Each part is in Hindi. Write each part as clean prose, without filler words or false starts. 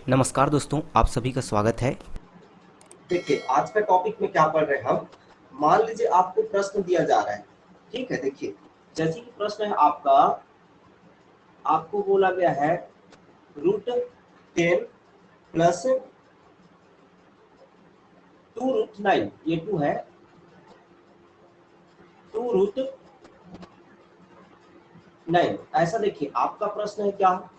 नमस्कार दोस्तों, आप सभी का स्वागत है। देखिए आज का टॉपिक में क्या पढ़ रहे हैं हम। मान लीजिए आपको प्रश्न दिया जा रहा है। ठीक है, देखिए जैसे कि प्रश्न है आपका, आपको बोला गया है √10 प्लस 2√9, ये 2 है, 2√9। ऐसा देखिए आपका प्रश्न है क्या,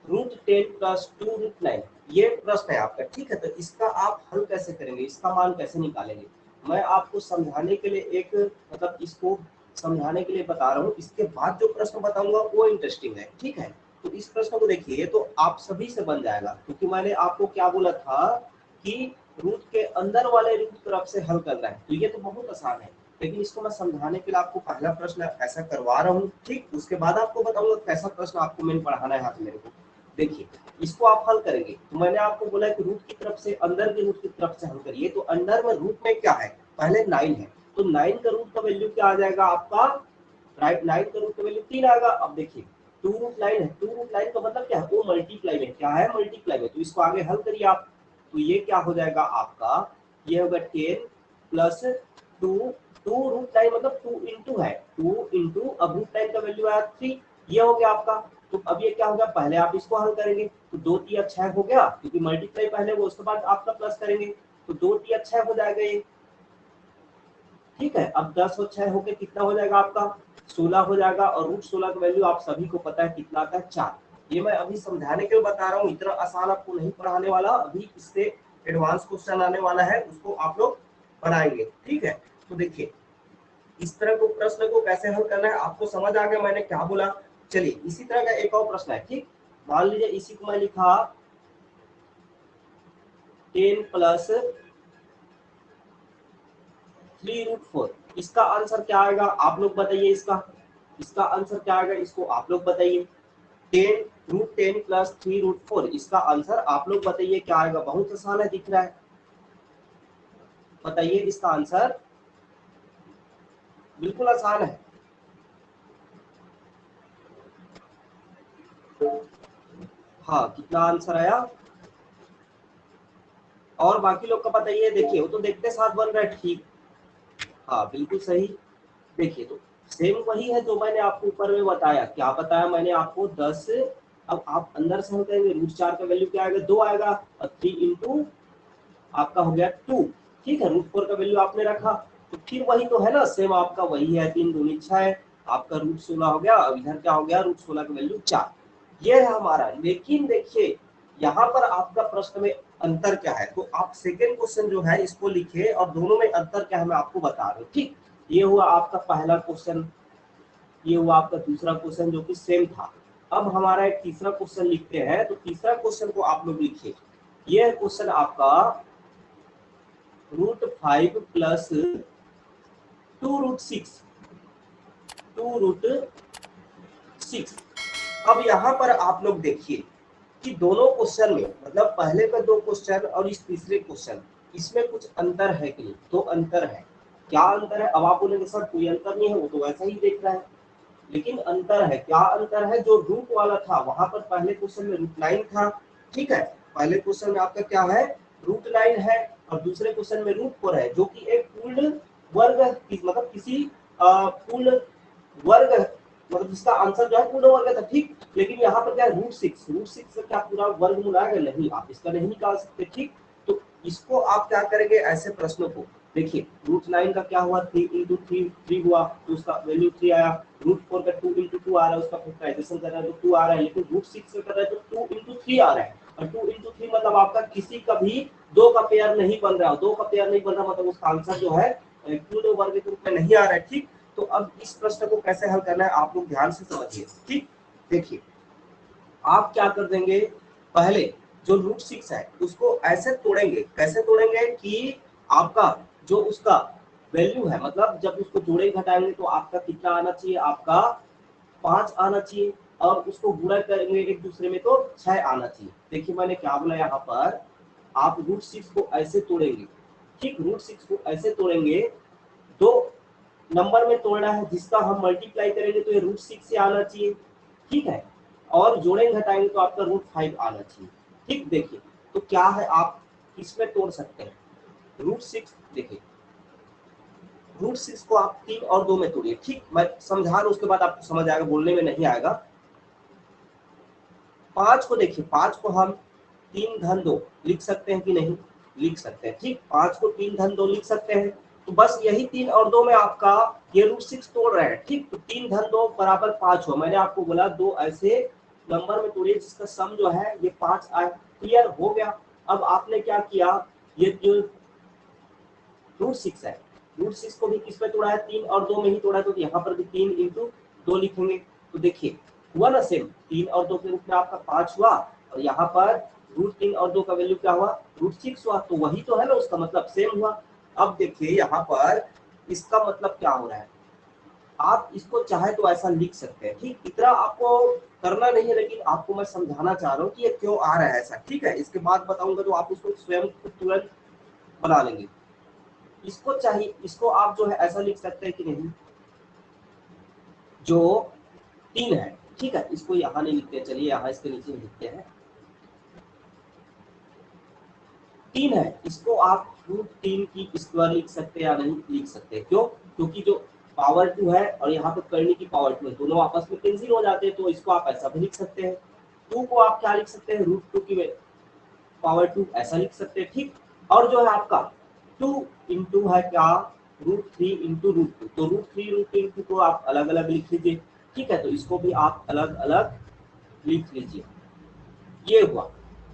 √10 प्लस 2√9, ये प्रश्न है आपका। ठीक है, तो इसका आप हल कैसे करेंगे, इसका मान कैसे निकालेंगे, मैं आपको समझाने के लिए एक मतलब इसको समझाने के लिए बता रहा हूँ। इसके बाद जो प्रश्न बताऊंगा वो इंटरेस्टिंग है। ठीक है, तो इस प्रश्न को देखिए, तो आप सभी से बन जाएगा, क्योंकि मैंने आपको क्या बोला था कि रूट के अंदर वाले रूट तरफ से हल करना है, तो ये तो बहुत आसान है। लेकिन इसको मैं समझाने के लिए आपको पहला प्रश्न ऐसा करवा रहा हूँ। ठीक, उसके बाद आपको बताऊंगा कैसा प्रश्न आपको मैंने पढ़ाना है यहाँ मेरे को। देखिए इसको आप हल करेंगे, तो मैंने आपको बोला कि रूट की तरफ से अंदर के रूट की तरफ से हल करिए। तो अंदर में रूट में क्या है, पहले 9 है, तो 9 का रूट का वैल्यू क्या आ जाएगा आपका, राइट, 9 का रूट का वैल्यू 3 आएगा। अब देखिए 2√9 है, 2√9 का मतलब क्या है, वो मल्टीप्लाई में क्या है, मल्टीप्लाई में, तो इसको आगे हल करिए आप। तो ये क्या हो जाएगा आपका, ये होगा 10 प्लस 2, 2√9 मतलब 2 इंटू है, 2 इंटू, अब √9 का वैल्यू आया 3, ये हो गया आपका। तो अब ये क्या होगा, पहले आप इसको हल करेंगे, तो 2 तिया 6 हो गया, क्योंकि मल्टीप्लाई पहले वो, उसके बाद आपका प्लस करेंगे, तो 2 तिया 6 हो जाएगा ये। ठीक है, अब 10 और 6 होके कितना हो जाएगा आपका, 16 हो जाएगा। और √16 का वैल्यू आप सभी को पता है कितना आता है, 4। ये मैं अभी समझाने के लिए बता रहा हूँ, इतना आसान आपको नहीं पढ़ाने वाला, अभी इससे एडवांस क्वेश्चन आने वाला है, उसको आप लोग बनाएंगे। ठीक है, तो देखिए इस तरह को प्रश्न को कैसे हल करना है आपको समझ आ गया मैंने क्या बोला। चलिए इसी तरह का एक और प्रश्न है। ठीक, मान लीजिए इसी को मैं लिखा 10 प्लस 3√4, इसका आंसर क्या आएगा आप लोग बताइए, इसका आंसर क्या आएगा, इसको आप लोग बताइए। 10 √10 प्लस 3√4, इसका आंसर आप लोग बताइए क्या आएगा। बहुत आसान है, दिख रहा है, बताइए इसका आंसर, बिल्कुल आसान है। हाँ, कितना आंसर आया, और बाकी लोग का बताइए। देखिए वो तो देखते साथ बन रहा है, ठीक, हाँ बिल्कुल सही। देखिए तो सेम वही है जो मैंने आपको ऊपर में बताया, क्या बताया मैंने आपको, 10। अब आप अंदर से हम कहेंगे √4 का वैल्यू क्या आएगा, 2 आएगा, और 3 इंटू आपका हो गया 2। ठीक है, √4 का वैल्यू आपने रखा, तो फिर वही तो है ना, सेम आपका वही है, 3 दूनी 6 है, आपका √16 हो गया। अब इधर क्या हो गया, √16 का वैल्यू 4, ये है हमारा। लेकिन देखिए यहाँ पर आपका प्रश्न में अंतर क्या है, तो आप सेकेंड क्वेश्चन जो है इसको लिखिए, और दोनों में अंतर क्या है मैं आपको बता रहा हूँ। ठीक, ये हुआ आपका पहला क्वेश्चन, ये हुआ आपका दूसरा क्वेश्चन जो कि सेम था। अब हमारा एक तीसरा क्वेश्चन लिखते हैं, तो तीसरा क्वेश्चन को आप लोग लिखिए। ये क्वेश्चन आपका √5 प्लस 2√6, 2√6। अब यहाँ पर आप लोग देखिए कि दोनों क्वेश्चन में, मतलब पहले का 2 क्वेश्चन और इस तीसरे क्वेश्चन, इसमें कुछ अंतर है कि नहीं, तो अंतर है। क्या अंतर है, अब आप बोलेंगे सर कोई अंतर नहीं है, वो तो वैसा ही देख रहा है, लेकिन अंतर है। क्या अंतर है, जो रूट वाला था वहां पर पहले क्वेश्चन में √9 था। ठीक है, पहले क्वेश्चन में आपका क्या है, √9 है, और दूसरे क्वेश्चन में √4 है, जो कि एक पूर्ण वर्ग, मतलब किसी पूर्ण वर्ग, मतलब जिसका आंसर जो है पूर्ण वर्ग था। ठीक, लेकिन यहाँ पर क्या है, √6 से क्या पूरा वर्गमूल आएगा, नहीं, आप इसका नहीं निकाल सकते। ठीक, तो इसको आप क्या करेंगे, ऐसे प्रश्नों को देखिए, √9 का क्या हुआ, 3 इंटू 3 हुआ, तो उसका वैल्यू 3 आया। √4 का 2 इंटू 2 आ रहा है, उसका फैक्टराइजेशन कर रहा है तो 2 आ रहा है, लेकिन √6 से कर रहा है तो 2 इंटू 3 आ रहा है। और 2 इंटू 3 मतलब आपका किसी का भी 2 का पेयर नहीं बन रहा, 2 का पेयर नहीं बन रहा, मतलब उसका आंसर जो है पूर्ण वर्ग के रूप में नहीं आ रहा है। ठीक, तो अब इस प्रश्न को कैसे हल करना है आप लोग ध्यान से समझिए। ठीक, देखिए आप क्या कर देंगे, पहले जो √6 है उसको ऐसे तोड़ेंगे, कैसे तोड़ेंगे कि आपका जो उसका वैल्यू है, मतलब जब उसको जोड़े घटाएंगे तो आपका कितना आना चाहिए, आपका 5 आना चाहिए, और उसको गुणा करेंगे एक दूसरे में तो 6 आना चाहिए। देखिए मैंने क्या बोला यहाँ पर, आप √6 को ऐसे तोड़ेंगे। ठीक, √6 को ऐसे तोड़ेंगे, दो नंबर में तोड़ना है, जिसका हम मल्टीप्लाई करेंगे तो ये √6 से आना चाहिए। ठीक है, और जोड़ेंगे घटाएंगे तो आपका √5 आना चाहिए। ठीक, देखिए तो क्या है, आप इसमें तोड़ सकते हैं। √6 देखिए, √6 को आप 3 और 2 में तोड़िए। ठीक, मैं समझा रहा हूं, उसके बाद आपको समझ आएगा, बोलने में नहीं आएगा। 5 को देखिए, 5 को हम 3 धन 2 लिख सकते हैं कि नहीं, लिख सकते हैं। ठीक, 5 को 3 धन 2 लिख सकते हैं। तो बस यही 3 और 2 में आपका ये √6 तोड़ रहे हैं। ठीक, तो 3 धन 2 बराबर 5 हुआ। मैंने आपको बोला दो ऐसे नंबर में तोड़िए जिसका सम जो है ये 5 आए। क्लियर हो गया। अब आपने क्या किया, ये जो √6 है, √6 को भी किस में तोड़ा है, 3 और 2 में ही तोड़ा है, तो यहाँ पर भी 3 इंटू 2 लिखेंगे। तो देखिए हुआ ना सेम, 3 और 2 के रूप में आपका 5 हुआ, और यहाँ पर √3 और 2 का वैल्यू क्या हुआ, √6 हुआ। तो वही तो है ना, उसका मतलब सेम हुआ। अब देखिए यहाँ पर इसका मतलब क्या हो रहा है, आप इसको चाहे तो ऐसा लिख सकते हैं। ठीक, इतना आपको करना नहीं है, लेकिन आपको मैं समझाना चाह रहा हूँ कि ये क्यों आ रहा है ऐसा। ठीक है, इसके बाद बताऊंगा तो आप उसको स्वयं तुरंत बना लेंगे। इसको चाहिए, इसको आप जो है ऐसा लिख सकते हैं कि नहीं, जो 3 है, ठीक है, इसको यहाँ नहीं लिखते, चलिए यहाँ इसके नीचे लिखते हैं। 3 है, इसको आप √3 की स्क्वायर लिख सकते हैं या नहीं लिख सकते। क्यों, क्योंकि जो पावर 2 है और यहाँ पर करने की पावर 2 है, दोनों आपस में कैंसिल हो जाते हैं, तो इसको आप ऐसा भी लिख सकते हैं। 2 को आप क्या लिख सकते हैं, √2 की पावर 2 ऐसा लिख सकते हैं। ठीक, और जो है आपका 2 इंटू है क्या, √3 इंटू √2, तो √3 √2 को आप अलग अलग लिख लीजिए। ठीक है, तो इसको भी आप अलग अलग लिख लीजिए। ये हुआ।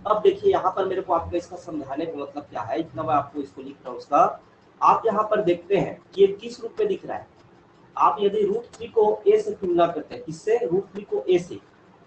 अब देखिए यहाँ पर मेरे को आपको इसका समझाने का मतलब क्या है, इतना मैं आपको इसको लिख रहा हूँ उसका। आप यहाँ पर देखते हैं कि ये किस रूप में दिख रहा है। आप यदि √3 को a से तुलना करते हैं, किससे, √3 को a से,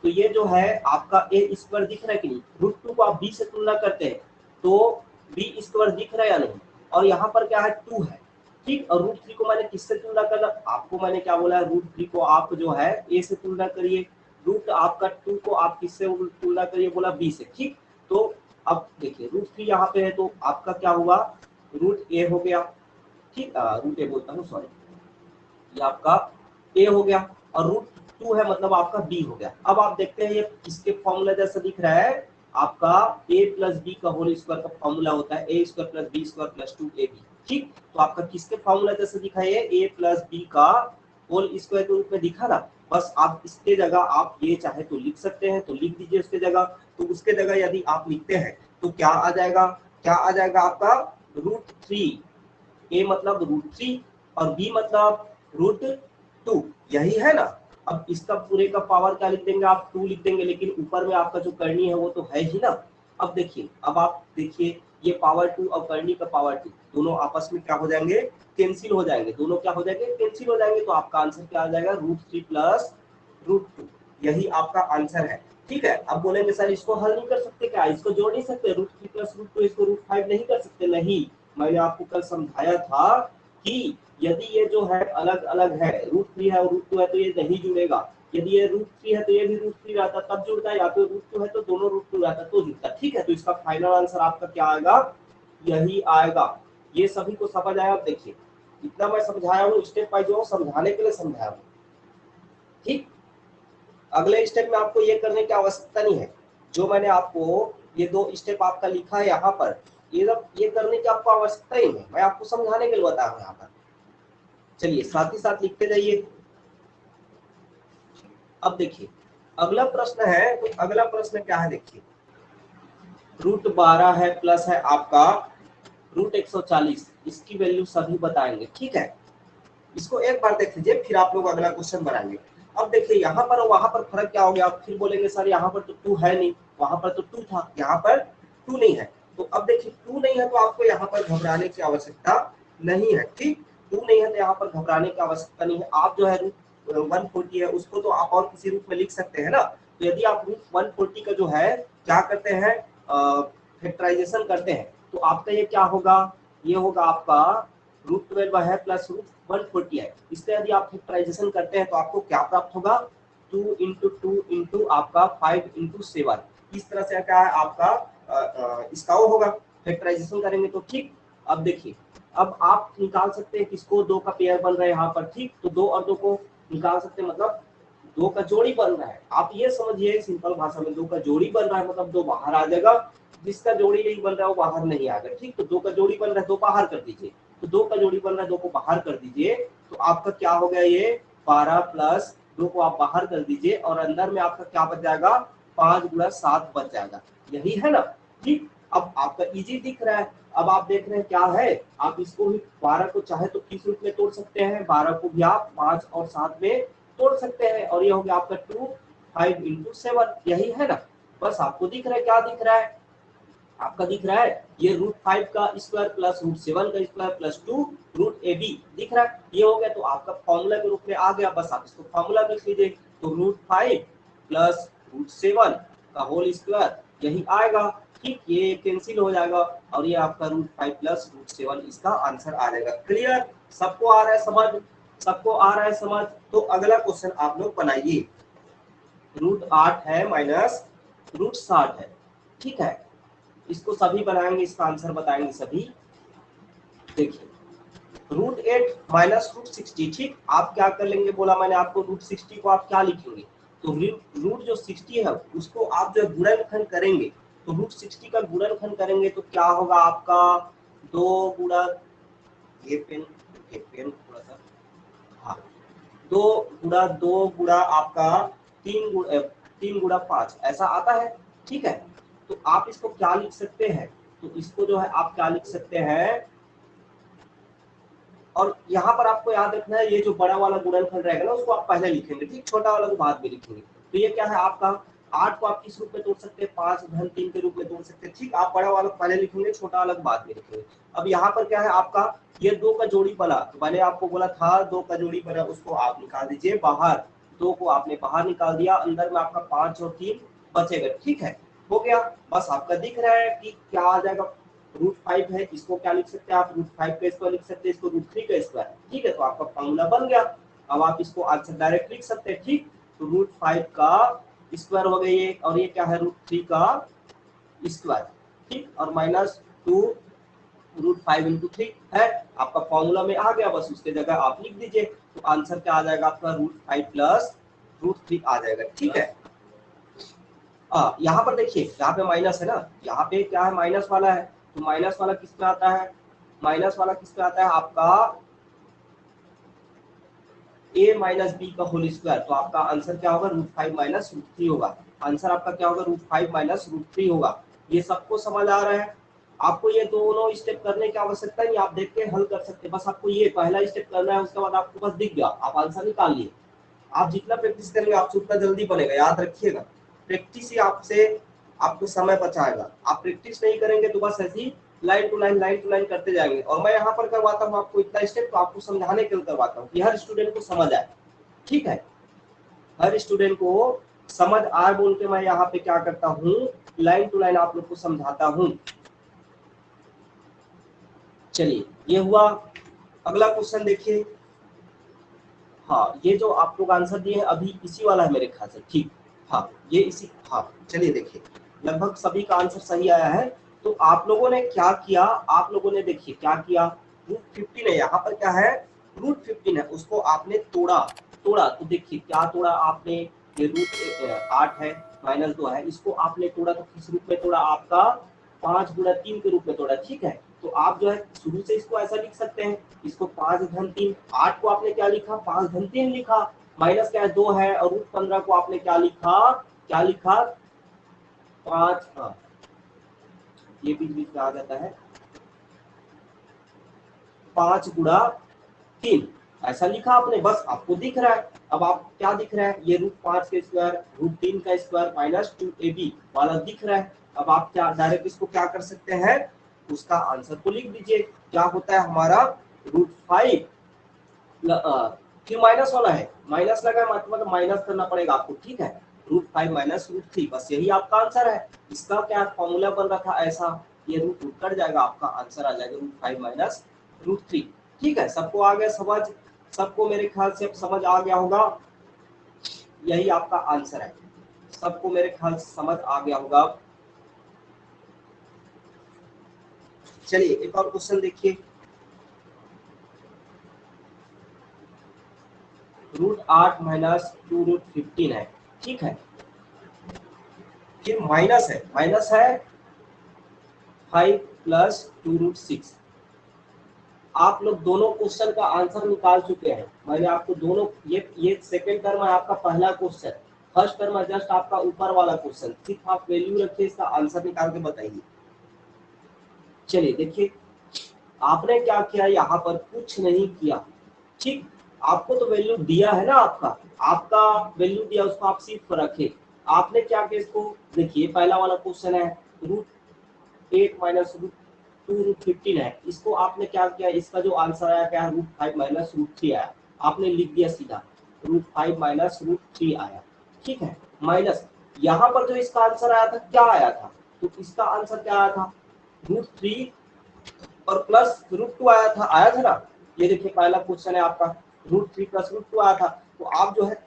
तो ये जो है आपका a स्क्वायर दिख रहा है कि नहीं। √2 को आप b से तुलना करते हैं तो b स्क्वायर दिख रहा है या नहीं, और यहाँ पर क्या है, 2 है। ठीक, और √3 को मैंने किससे तुलना करना, आपको मैंने क्या बोला है, √3 को आप जो है a से तुलना करिए, रूट आपका 2 को आप किससे तुलना करिए, बोला b से। ठीक, तो अब देखिए √3 यहाँ पे है, तो आपका क्या हुआ, √a हो गया। ठीक, √a बोलता हूँ, सॉरी, ये आपका a हो गया, और √2 है मतलब आपका b हो गया। अब आप देखते हैं ये किसके फॉर्मूला जैसा दिख रहा है, आपका a प्लस बी का होल स्क्वायर का फॉर्मूला होता है a square plus B square plus 2ab। ठीक, तो आपका किसके फॉर्मूला जैसा दिखा है, a प्लस बी का होल स्क्वायर के रूप में दिखा ना। बस आप इसके जगह आप ये चाहे तो लिख सकते हैं, तो लिख दीजिए उसके जगह। तो उसके जगह यदि आप लिखते हैं तो क्या आ जाएगा, क्या आ जाएगा आपका, √3, a मतलब √3 और b मतलब √2, यही है ना। अब इसका पूरे का पावर क्या लिख देंगे आप, 2 लिख देंगे, लेकिन ऊपर में आपका जो करनी है वो तो है ही ना। अब देखिए, अब आप देखिए ये पावर 2 और करनी का पावर 2 दोनों आपस में क्या हो जाएंगे, कैंसिल हो जाएंगे, दोनों क्या हो जाएंगे, कैंसिल हो जाएंगे। तो आपका आंसर क्या आ जाएगा, √3 प्लस √2, यही आपका आंसर है। ठीक है, अब बोलेंगे सर इसको हल नहीं कर सकते क्या, इसको जोड़ नहीं सकते, √3 प्लस √2 इसको √5 नहीं कर सकते। नहीं, मैंने आपको कल समझाया था कि यदि ये जो है अलग अलग है, √3 है और √2 है, तो ये नहीं जुड़ेगा। यदि ये √3 है तो ये भी √3 रहता तब जुड़ता है, या तो √2 है तो दोनों √2 रहता तो जुड़ता। ठीक है, तो इसका फाइनल आंसर आपका क्या आएगा, यही आएगा। ये सभी को समझ आया। अब देखिए इतना मैं समझाया हूँ, स्टेप बाय जो समझाने के लिए समझाया हूँ। ठीक, अगले स्टेप में आपको ये करने की आवश्यकता नहीं है, जो मैंने आपको ये 2 स्टेप आपका लिखा है यहाँ पर, ये करने की आपको आवश्यकता ही नहीं, मैं आपको समझाने के लिए बता रहा हूँ यहाँ पर। चलिए साथ ही साथ लिखते जाइए। अब देखिए अगला प्रश्न है, तो अगला प्रश्न क्या है, देखिए √12 है प्लस है आपका √140, इसकी वैल्यू सभी बताएंगे। ठीक है, इसको एक बार देख लीजिए, फिर आप लोग अगला क्वेश्चन बनाएंगे। अब देखिए यहाँ पर और वहां पर फर्क क्या हो गया, आप फिर बोलेंगे सर यहाँ पर तो 2 है नहीं, वहां पर तो 2 था, यहाँ पर 2 नहीं है। तो अब देखिए 2 नहीं है तो आपको यहाँ पर घबराने की आवश्यकता नहीं है। ठीक, 2 नहीं है तो यहाँ पर घबराने की आवश्यकता नहीं है। आप जो है √140 है उसको तो आप और किसी रूप में लिख सकते हैं ना। तो यदि आप √140 का जो है क्या करते हैं, फैक्टराइजेशन करते हैं, तो आपका ये क्या होगा, ये होगा आपका √12 है प्लस √140 है। इससे यदि आप फैक्टराइजेशन करते हैं तो आपको क्या प्राप्त होगा, 2 इंटू 2 इंटू आपका 5 इंटू 7, इस तरह से क्या है आपका इसका वो होगा, फैक्टराइजेशन करेंगे तो। ठीक, अब देखिए अब आप निकाल सकते हैं किसको, 2 का पेयर बन रहा है यहाँ पर। ठीक, तो 2 और 2 को निकाल सकते हैं, मतलब दो का जोड़ी बन रहा है, आप ये समझिए सिंपल भाषा में, दो का जोड़ी बन रहा है मतलब दो बाहर आ जाएगा, जिसका जोड़ी नहीं बन रहा है वो बाहर नहीं आएगा। ठीक, तो दो का जोड़ी बन रहा है, दो बाहर कर दीजिए, तो दो का जोड़ी बन रहा है, दो को बाहर कर दीजिए, तो आपका क्या हो गया, ये 12 प्लस 2 को आप बाहर कर दीजिए और अंदर में आपका क्या बच जाएगा, 5 गुणा 7 बच जाएगा, यही है ना। ठीक, अब आपका इजी दिख रहा है। अब आप देख रहे हैं क्या है, आप इसको भी 12 को चाहे तो किस रूप में तोड़ सकते हैं, 12 को भी आप 5 और 7 में तोड़ सकते हैं, और ये हो गया आपका 2 5 इंटू 7, यही है ना। बस आपको दिख रहा है, क्या दिख रहा है, आपका दिख रहा है ये √5 का स्क्वायर प्लस √7 का square plus 2 root A B दिख रहा है, ये हो गया। तो आपका फॉर्मूला के रूप में आ गया, बस आप इसको फॉर्मूला में लिख लीजिए, तो √5 प्लस √7 का होल स्क्वायर यही आएगा। ठीक, ये कैंसिल हो जाएगा और ये आपका √5 प्लस √7 इसका आंसर आ जाएगा। क्लियर, सबको आ रहा है समझ, सबको आ रहा है समझ। तो अगला क्वेश्चन आप लोग बनाइए, √8 है माइनस √60 है, ठीक है, इसको सभी बनाएंगे, इसका आंसर बताएंगे सभी। देखिए √8 माइनस √60, ठीक, आप क्या कर लेंगे, बोला मैंने आपको √60 को आप क्या लिखेंगे, तो रूट जो 60 है उसको आप जो गुणनखंड करेंगे, तो √60 का गुणनखंड करेंगे तो क्या होगा आपका, 2 गुणा, ये पेन थोड़ा सा, हाँ, 2 गुणा 2 गुणा आपका 3 गुणा 5 ऐसा आता है। ठीक है, तो आप इसको क्या लिख सकते हैं, तो इसको जो है आप क्या लिख सकते हैं, और यहाँ पर आपको याद रखना है ये जो बड़ा वाला गुणनखंड रहेगा ना उसको आप पहले लिखेंगे, ठीक, छोटा वाला को बाद में लिखेंगे। तो ये क्या है आपका 8 को आप किस रूप में तोड़ सकते हैं, 5 धन 3 के रूप में तोड़ सकते हैं। ठीक, आप बड़ा वाला पहले लिखेंगे, छोटा वाला बाद में लिखेंगे। अब यहाँ पर क्या है आपका, ये 2 का जोड़ी बना, तो मैंने आपको बोला था 2 का जोड़ी बना, उसको आप निकाल दीजिए बाहर, 2 को आपने बाहर निकाल दिया, अंदर में आपका 5 और 3 बचेगा। ठीक है, हो गया, बस आपका दिख रहा है कि क्या आ जाएगा, √5 है, इसको क्या लिख सकते हैं आप, √5 का स्क्वायर लिख सकते हैं, इसको √3 का स्क्वायर। ठीक है, तो आपका फॉर्मूला बन गया, अब आप इसको आंसर डायरेक्ट लिख सकते हैं। ठीक, तो √5 का स्क्वायर हो गया ये, और ये क्या है, √3 का स्क्वायर। ठीक, और माइनस 2 √5 इंटू 3 है, आपका फॉर्मूला में आ गया, बस उसके जगह आप लिख दीजिए, तो आंसर क्या आ जाएगा आपका, √5 प्लस √3 आ जाएगा। ठीक है, यहाँ पर देखिए, यहाँ पे माइनस है ना, यहाँ पे क्या है, माइनस वाला है, तो माइनस वाला किस पे आता है, माइनस वाला किस पे आता है आपका, a माइनस बी का होल स्क्वायर, तो आपका आंसर क्या होगा, √5 माइनस √3 होगा, आंसर आपका क्या होगा, √5 माइनस √3 होगा। ये सबको समझ आ रहा है, आपको ये दोनों स्टेप करने की आवश्यकता नहीं, आप देख के हल कर सकते हैं, बस आपको ये पहला स्टेप करना है, उसके बाद आपको बस दिख गया, आप आंसर निकाल लिए। आप जितना प्रैक्टिस करेंगे आपसे उतना जल्दी बनेगा, याद रखिएगा, प्रैक्टिस ही आपसे आपको समय बचाएगा। आप प्रैक्टिस नहीं करेंगे तो बस ऐसी लाइन टू लाइन करते जाएंगे, और मैं यहाँ पर करवाता हूँ आपको इतना स्टेप, तो आपको समझाने के लिए करवाता हूँ कि हर स्टूडेंट को समझ आए। ठीक है, हर स्टूडेंट को समझ आए बोल के मैं यहाँ पे क्या करता हूँ, लाइन टू लाइन आप लोग को समझाता हूँ। चलिए, ये हुआ, अगला क्वेश्चन देखिए। हाँ, ये जो आप लोग आंसर दिए हैं अभी इसी वाला है मेरे ख्याल से। ठीक, हाँ, ये इसी, हाँ, चलिए देखिए, लगभग सभी का आंसर सही आया है। तो आप लोगों ने क्या किया, आप लोगों ने देखिए क्या किया, √15 है, यहाँ पर क्या है, √15 है, उसको आपने तोड़ा, तो देखिए क्या तोड़ा आपने, ये √8 है माइनस 2 है, इसको आपने तोड़ा तो किस रूप में तोड़ा, आपका 5 गुणा 3 के रूप में तोड़ा। ठीक है, तो आप जो है शुरू से इसको ऐसा लिख सकते हैं, इसको 5 धन 3, 8 को आपने क्या लिखा, 5 धन 3 लिखा, माइनस क्या है 2 है, और √15 को आपने क्या लिखा, 5, हाँ, ये बीच बीच में आ जाता है, 5 गुणा 3 ऐसा लिखा आपने, बस आपको दिख रहा है। अब आप क्या दिख रहा है, ये √5 का स्क्वायर, √3 का स्क्वायर माइनस 2ab वाला दिख रहा है। अब आप क्या डायरेक्ट इसको क्या कर सकते हैं, उसका आंसर को लिख दीजिए, क्या होता है हमारा, √5 क्यों माइनस वाला है, माइनस लगा है मतलब माइनस करना पड़ेगा आपको। ठीक है, √5 माइनस √3, बस यही आपका आंसर है। इसका क्या फॉर्मूला बन रहा था ऐसा, ये रूट कट जाएगा, आपका आंसर आ जाएगा √5 माइनस √3। ठीक है, सबको आ गया समझ, सबको मेरे ख्याल से अब समझ आ गया होगा, यही आपका आंसर है, सबको मेरे ख्याल से समझ आ गया होगा। चलिए एक और क्वेश्चन देखिए, √8 माइनस 2√15 है, ठीक है। फिर माइनस है 5 प्लस 2√6। आप लोग दोनों क्वेश्चन का आंसर निकाल चुके हैं। मैंने आपको दोनों, ये सेकंड टर्म है आपका पहला क्वेश्चन, फर्स्ट टर्म है जस्ट आपका ऊपर वाला क्वेश्चन। सिर्फ आप वैल्यू रखिए, इसका आंसर निकाल के बताइए। चलिए देखिए, आपने क्या किया, यहाँ पर कुछ नहीं किया, ठीक। आपको तो वैल्यू दिया है ना, आपका वैल्यू दिया, उसको आप सिर्फ रखे। आपने क्या किया, इसको देखिए, पहला वाला क्वेश्चन है √8 माइनस √2√15 है, इसको आपने क्या किया, इसका जो आंसर आया क्या है, √5 माइनस √3 आया। आपने लिख दिया सीधा √5 माइनस √3 आया, ठीक है। माइनस यहाँ पर जो इसका आंसर आया था क्या आया था, तो इसका आंसर क्या आया था, √3 और प्लस √2 आया था ना। ये देखिए पहला क्वेश्चन है आपका, √3 प्लस √2 आया था। तो आप जो है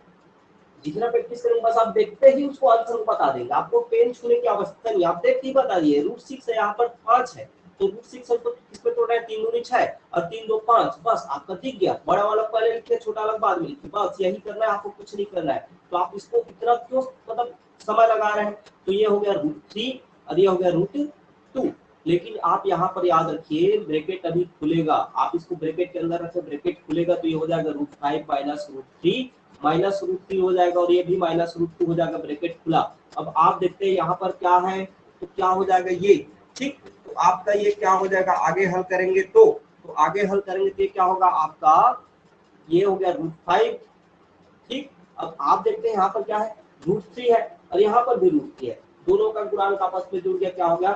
जितना प्रैक्टिस करेंगे, बस आप देखते ही उसको आंसर को बता देंगे, आपको पेन छूने की आवश्यकता नहीं, आप देखते ही बता दिए। √6 है, यहाँ पर 5 है, तो √6 तो किसमें तोड़ रहे हैं, 3 दूनी 6 और 3 2 5, बस आपका दिख गया। बड़ा वाला पहले लिखिए, छोटा वाला बाद में लिखिए, बस यही करना है, आपको कुछ नहीं करना है। तो आप इसको इतना क्यों मतलब समय लगा रहे हैं। तो ये हो गया √3 और ये हो गया √2। लेकिन आप यहाँ पर याद रखिए, ब्रैकेट अभी खुलेगा, आप इसको ब्रैकेट के अंदर रखें, ब्रैकेट खुलेगा तो ये हो जाएगा √5 माइनस √3 माइनस √3 हो जाएगा, और ये भी माइनस √2 हो जाएगा, ब्रैकेट खुला। अब आप देखते हैं यहाँ पर क्या है, तो क्या हो जाएगा ये, ठीक। तो आपका ये क्या हो जाएगा, आगे हल करेंगे तो आगे हल करेंगे तो ये क्या होगा आपका, ये हो गया √5, ठीक। अब आप देखते हैं यहाँ पर क्या है, √3 है और यहाँ पर भी √3 है, दोनों का गुणांक आपस में जुड़ गया, क्या हो गया,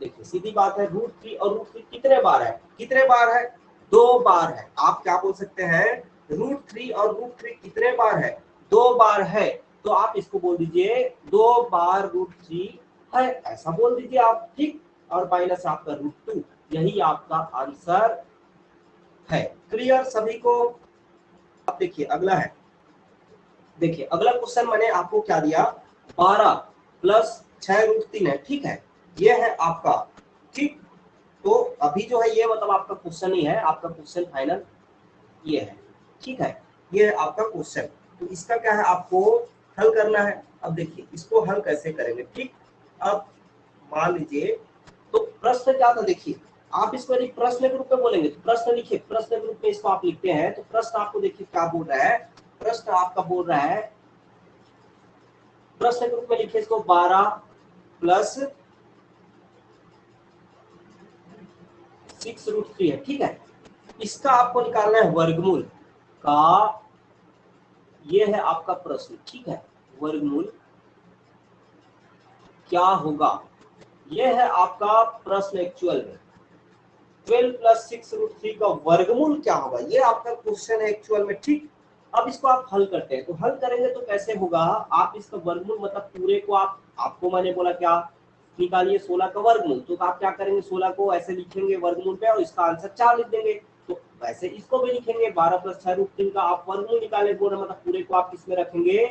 देखिए सीधी बात है, √3 और √3 कितने बार है, 2 बार है। आप क्या बोल सकते हैं, √3 और √3 कितने बार है, 2 बार है। तो आप इसको बोल दीजिए 2 बार √3 है, ऐसा बोल दीजिए आप, ठीक। और माइनस आपका √2, यही आपका आंसर है। क्लियर सभी को। अब देखिए अगला है, देखिए अगला क्वेश्चन मैंने आपको क्या दिया, 12 प्लस 6√3 है, ठीक है। ये है आपका, ठीक। तो अभी जो है ये मतलब आपका क्वेश्चन ही है, आपका क्वेश्चन फाइनल ये है, ठीक है। ये है आपका क्वेश्चन। तो इसका क्या है, आपको हल करना है। अब देखिए इसको हल कैसे करेंगे, ठीक। अब मान लीजिए, तो प्रश्न क्या था, देखिए आप इसको यदि प्रश्न के रूप में बोलेंगे तो प्रश्न लिखिए, प्रश्न के रूप में इसको आप लिखते हैं तो प्रश्न आपको देखिए क्या बोल रहा है, प्रश्न आपका बोल रहा है, प्रश्न के रूप में लिखिए इसको 12 प्लस 6√3 है, ठीक है। इसका आपको निकालना है वर्गमूल का, ये है आपका प्रश्न, ठीक है। वर्गमूल क्या होगा, ये है आपका प्रश्न एक्चुअल में। 12 प्लस 6√3 का वर्गमूल क्या होगा, ये आपका क्वेश्चन है एक्चुअल में, ठीक। अब इसको आप हल करते हैं, तो हल करेंगे तो कैसे होगा, आप इसका वर्गमूल मतलब पूरे को आपको मैंने बोला क्या निकालिए 16 का वर्गमूल, तो आप क्या करेंगे, 16 को ऐसे लिखेंगे वर्गमूल पे और इसका आंसर 4 लिख देंगे। तो वैसे इसको भी लिखेंगे, 12 प्लस 6√3 का आप वर्गमूल निकाले, बोल मतलब पूरे को आप किसमें रखेंगे,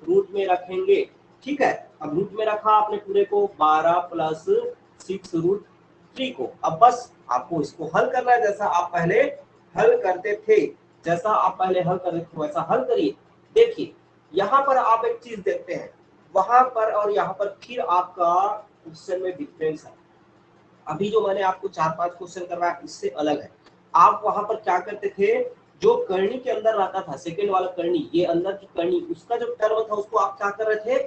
रूट में रखेंगे, ठीक है। अब रूट में रखा आपने पूरे को, 12 प्लस 6√3 को। अब बस आपको इसको हल करना है, जैसा आप पहले हल करते थे, वैसा हल करिए। देखिए यहाँ पर आप एक चीज देखते हैं, वहां पर और यहाँ पर फिर आपका क्वेश्चन में डिफरेंस है। अभी जो मैंने आपको 4-5 क्वेश्चन करवाया इससे अलग है। आप वहां पर क्या करते थे, जो करनी के अंदर रहता था, सेकंड वाला करनी, ये अंदर की करनी, उसका जो टर्म था उसको आप क्या कर रहे थे,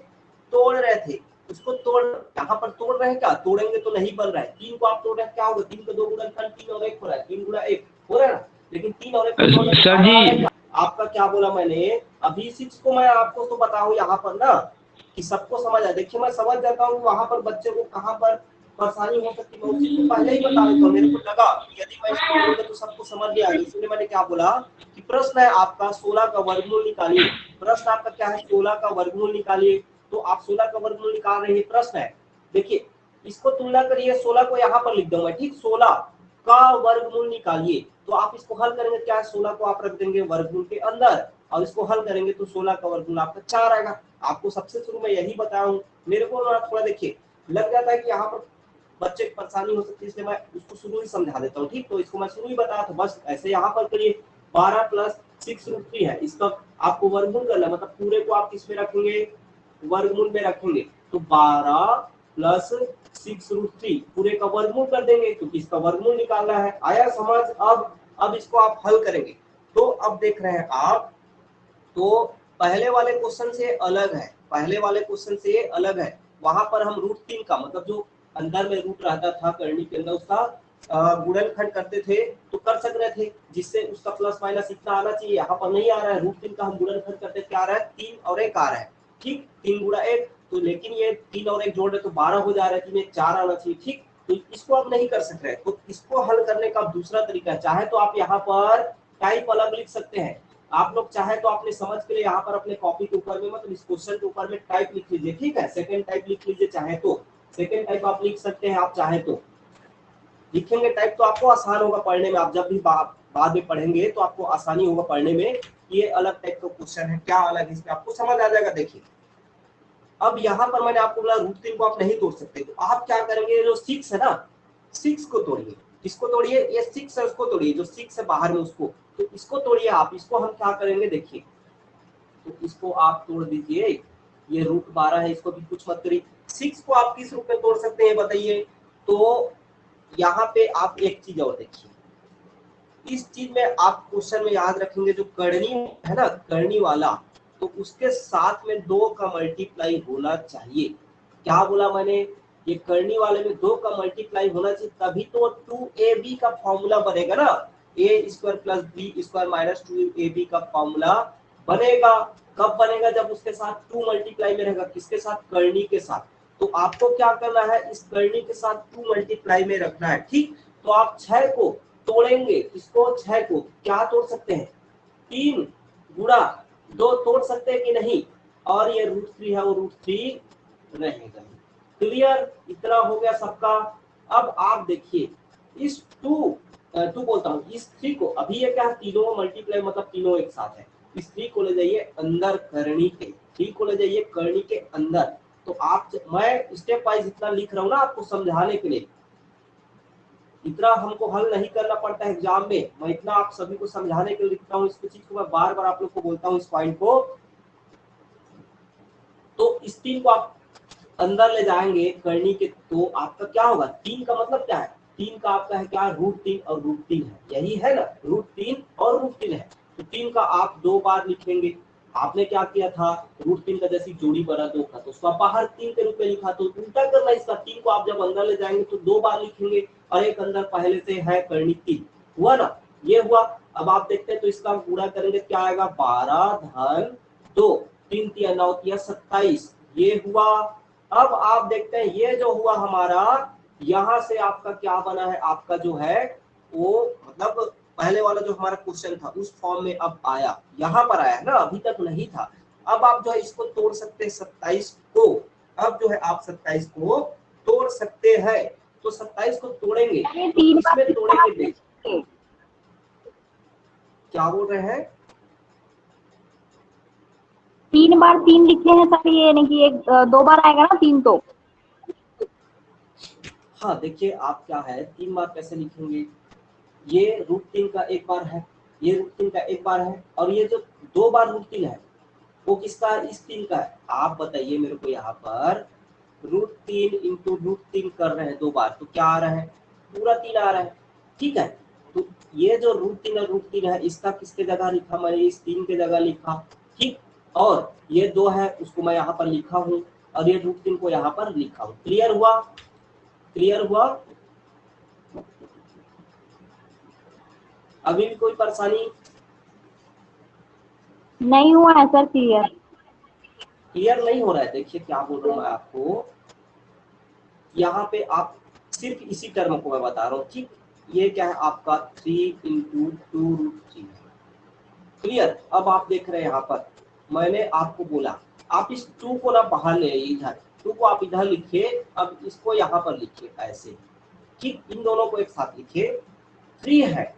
तोड़ रहे थे। उसको तोड़, यहाँ पर तोड़ रहे हैं, क्या तोड़ेंगे तो नहीं बन रहा है, 3 को आप तोड़ रहे हैं, क्या होगा, 3 का 2 गुणन 3 और 1 हो रहा है, 3 गुणा 1 हो रहा है ना। लेकिन 3 और 1 सर जी आपका क्या बोला मैंने, अभी 6 को मैं आपको तो बताऊं यहाँ पर ना कि सबको समझ आए। देखिए मैं समझ जाता हूँ वहां पर बच्चे को कहाँ पर परेशानी हो सकती है, मैं उसी को पहले ही बता देता हूँ। मेरे को लगा कि यदि मैं इसको बोलूंगा तो सबको समझ में आ जाए, इसलिए मैंने क्या बोला कि प्रश्न है आपका 16 का वर्गमूल निकालिए। प्रश्न आपका क्या है, 16 का वर्गमूल निकालिए। तो आप 16 का वर्गमूल निकाल रहे हैं, प्रश्न है। देखिए इसको तुलना करिए, 16 को यहाँ पर लिख दूंगा, ठीक। 16 का वर्गमूल निकालिए, तो आप इसको हल करेंगे, क्या है, 16 को आप रख देंगे वर्गमूल के अंदर और इसको हल करेंगे तो 16 का वर्गमूल आपका 4 आएगा। आपको सबसे शुरू में यही बताया हूँ। मेरे को थोड़ा देखिए लग जाता है कि यहाँ पर बच्चे की परेशानी हो सकती है, इसलिए मैं उसको शुरू ही समझा देता हूँ, ठीक। तो इसको मैं शुरू ही बताया, तो बस ऐसे यहाँ पर करिए, 12 प्लस 6√3 है, इसका आपको वर्गमूल करना, मतलब पूरे को आप किस में रखेंगे, वर्गमूल में रखेंगे। तो 12 प्लस 6√3 पूरे का वर्गमूल कर देंगे, क्योंकि इसका वर्गमूल निकालना है। आया समझ? अब इसको आप हल करेंगे। तो अब देख रहे हैं आप, तो पहले वाले क्वेश्चन से अलग है, पहले वाले क्वेश्चन से अलग है। वहां पर हम √3 का मतलब जो अंदर में रूट रहता था करनी के अंदर, उसका गुणनखंड करते थे तो कर सक रहे थे, जिससे उसका प्लस माइनस इतना आना चाहिए। यहाँ पर नहीं आ रहा है, √3 का हम गुणनखंड करते क्या आ रहा है, 3 और 1 आ रहा है। ठीक, 3 गुणा 1, तो लेकिन ये 3 और 1 जोड़ रहे तो 12 हो जा रहा है, 3 1 4 आना चाहिए। ठीक, तो इसको आप नहीं कर सक रहे, तो इसको हल करने का दूसरा तरीका है। चाहे तो आप यहाँ पर टाइप अलग लिख सकते हैं, आप लोग चाहे तो अपने समझ के लिए यहाँ पर अपने कॉपी के ऊपर में, मतलब इस क्वेश्चन के ऊपर में टाइप लिख लीजिए। ठीक है, सेकंड टाइप लिख लीजिए, चाहे तो सेकंड टाइप आप लिख सकते हैं। आप चाहे तो लिखेंगे टाइप तो आपको आसान होगा पढ़ने में, आप जब भी बाद में पढ़ेंगे तो आपको आसानी होगा पढ़ने में। ये अलग टाइप का क्वेश्चन है, क्या अलग है इसमें आपको समझ आ जाएगा। देखिए अब यहाँ पर मैंने आपको बोला √3 को आप नहीं तोड़ सकते, तो आप क्या करेंगे, जो 6 है ना, 6 को तोड़िए। किसको तोड़िए, ये 6 है उसको तोड़िए, जो 6 है बाहर में उसको, तो इसको तोड़िए आप। इसको हम क्या करेंगे, देखिए तो इसको आप तोड़ दीजिए, ये √12 है, इसको भी कुछ मत करिए। 6 को आप किस रूप में तोड़ सकते हैं बताइए। तो यहाँ पे आप एक चीज और देखिए, इस चीज में आप क्वेश्चन में याद रखेंगे, जो करनी है ना, करनी वाला, तो उसके साथ में 2 का मल्टीप्लाई होना चाहिए। क्या बोला मैंने, ये करनी वाले में 2 का मल्टीप्लाई होना चाहिए, तभी तो 2ab का फॉर्मूला बनेगा ना। a² plus b² minus 2ab का फॉर्मूला बनेगा। कब बनेगा, जब उसके साथ 2 मल्टीप्लाई में रहेगा, किसके साथ, करनी के साथ। तो आपको क्या करना है, इस करनी के साथ 2 मल्टीप्लाई में रखना है। ठीक, तो आप 6 को तोड़ेंगे, इसको 6 को क्या तोड़ सकते हैं, 3 गुणा 2 तोड़ सकते हैं कि नहीं, और ये √3 है वो √3 रहेगा। क्लियर, इतना हो गया सबका। अब आप देखिए इस 2 बोलता हूँ, इस 3 को, अभी ये क्या है, तीनों मल्टीप्लाई मतलब तीनों एक साथ है। इस 3 को ले जाइए अंदर करनी के, 3 को ले जाइए करनी के अंदर। तो आप, मैं स्टेप वाइज इतना लिख रहा हूँ ना आपको समझाने के लिए, इतना हमको हल नहीं करना पड़ता है एग्जाम में, मैं इतना आप सभी को समझाने के लिए लिखता हूँ। इसको चीज को मैं बार बार आप लोग को बोलता हूँ, इस पॉइंट को। तो इस 3 को आप अंदर ले जाएंगे करनी के, तो आपका क्या होगा, 3 का मतलब क्या है, 3 का आपका है क्या, √3 और √3 है, यही है ना, √3 और √3 है। तो 3 का आप 2 बार लिखेंगे। आपने क्या किया था, √3 का जैसी जोड़ी बना 2 का, तो उसका बाहर 3 के रूप में लिखा, तो उल्टा करना इसका, 3 को आप जब अंदर ले जाएंगे तो 2 बार लिखेंगे, और एक अंदर पहले से है करनी 3, हुआ ना, ये हुआ। अब आप देखते हैं तो इसका गुणा करेंगे, क्या आएगा, 12 धन 2, 3 तिया 9 तिया 27, ये हुआ। अब आप देखते हैं ये जो हुआ हमारा, यहां से आपका क्या बना है, आपका जो है वो, मतलब पहले वाला जो हमारा क्वेश्चन था उस फॉर्म में अब आया, यहाँ पर आया ना, अभी तक नहीं था। अब आप जो है इसको तोड़ सकते हैं 27 को, अब जो है आप 27 को तोड़ सकते हैं। तो 27 को तोड़ेंगे तो इसमें तोड़ेंगे, देखिए क्या बोल रहे हैं, 3 बार 3 लिखे हैं सर, ये नहीं कि 2 बार आएगा ना 3 तो। हाँ देखिए आप क्या है, 3 बार कैसे लिखेंगे, ये √3 का 1 बार है, ये √3 का 1 बार है, और ये जो 2 बार √3 है वो किसका है, इस 3 का है। आप बताइए मेरे को, यहाँ पर √3 इंटू √3 कर रहे हैं 2 बार, तो क्या आ रहा है, पूरा 3 आ रहा है। ठीक है, तो ये जो √3 और √3 है, इसका किसके जगह लिखा, मैंने इस 3 के जगह लिखा। ठीक, और ये 2 है उसको मैं यहाँ पर लिखा हूँ, और ये √3 को यहाँ पर लिखा हूँ। क्लियर हुआ, क्लियर हुआ, अभी भी कोई परेशानी, नहीं हुआ है सर क्लियर। क्लियर नहीं हो रहा है। देखिए क्या बोल रहा हूँ मैं आपको, यहाँ पे आप सिर्फ इसी टर्म को मैं बता रहा हूँ। ठीक, ये क्या है आपका 3 इंटू 2√3, क्लियर। अब आप देख रहे हैं यहाँ पर मैंने आपको बोला, आप इस 2 को ना बाहर ले आइए, इधर 2 को आप इधर लिखिए, अब इसको यहाँ पर लिखिए ऐसे। ठीक, इन दोनों को एक साथ लिखिए। 3 है,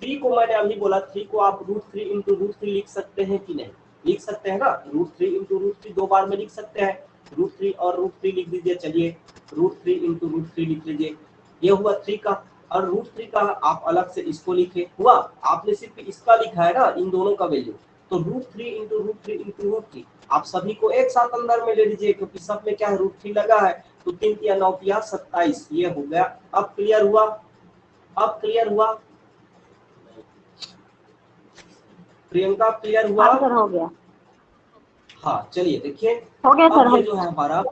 3 को मैंने अभी बोला, 3 को आप √3 इंटू √3 लिख सकते हैं कि नहीं, लिख सकते हैं ना, √3 इंटू √3 2 बार में लिख सकते हैं, √3 और √3 लिख दीजिए। चलिए √3 इंटू √3 लिख लीजिए, ये हुआ 3 का, और √3 का आप अलग से इसको लिखे, हुआ। आपने सिर्फ इसका लिखा है ना, इन दोनों का वैल्यू, तो √3 इंटू √3 इंटू √3 आप सभी को एक साथ अंदर में ले लीजिए, क्योंकि सब में क्या है √3 लगा है। तो 3 तिया 9 तिया 27, ये हो गया। अब क्लियर हुआ? अब क्लियर हुआ प्रियंका? क्लियर हुआ? हाँ सर, हो गया। हाँ चलिए देखिए, हो गया सर, अब हो ये जो है हमारा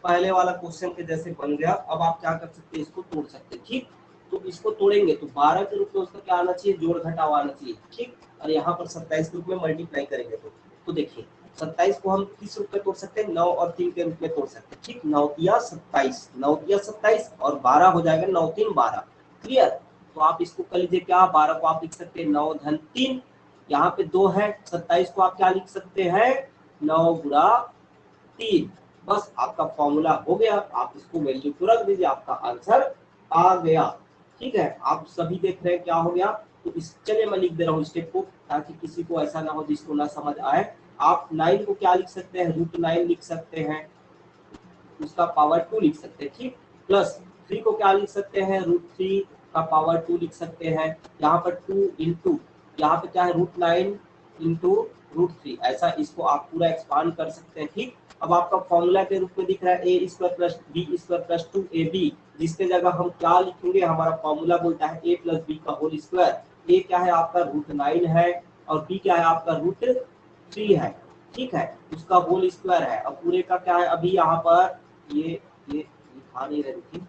पहले वाला क्वेश्चन के जैसे बन गया। अब आप क्या कर सकते हैं, इसको तोड़ सकते हैं। ठीक, तो इसको तोड़ेंगे तो 12 के रूप में उसका क्या आना चाहिए, जोड़ घटाव आना चाहिए। ठीक, और यहाँ पर 27 के रूप में मल्टीप्लाई करेंगे तो देखिए 27 को हम किस रूप में तोड़ सकते हैं, 9 और 3 के रूप में तोड़ सकते हैं। ठीक, 9 तिया 27, 9 तिया 27 और 12 हो जाएगा 9 3 12। क्लियर? तो आप इसको कर लीजिए क्या, 12 को आप लिख सकते हैं 9 धन 3, यहाँ पे 2 है। 27 को आप क्या लिख सकते हैं, 9 गुणा 3। बस आपका फॉर्मूला हो गया, आप इसको वैल्यू को रख दीजिए, आपका आंसर आ गया। ठीक है, आप सभी देख रहे हैं क्या हो गया। तो इस चलिए मैं लिख दे रहा हूँ स्टेप को, ताकि किसी को ऐसा ना हो जिसको ना समझ आए। आप 9 को क्या लिख सकते हैं, √9 लिख सकते हैं, उसका पावर 2 लिख सकते हैं। ठीक, प्लस 3 को क्या लिख सकते हैं, √3 का पावर 2 लिख सकते हैं। यहाँ पर 2 इंटू यहाँ पे क्या है, √9 इंटू √3, ऐसा इसको आप पूरा एक्सपांड कर सकते हैं। ठीक, अब आपका फॉर्मूला के रूप में दिख रहा है a square plus b square plus 2ab, जिसके जगह हम क्या लिखेंगे, हमारा फॉर्मूला बोलता है a प्लस बी का होल स्क्वायर। a क्या है आपका √9 है और b क्या है आपका √3 है। ठीक है, उसका होल स्क्वायर है। अब पूरे का क्या है, अभी यहाँ पर ये लिखा नहीं रही,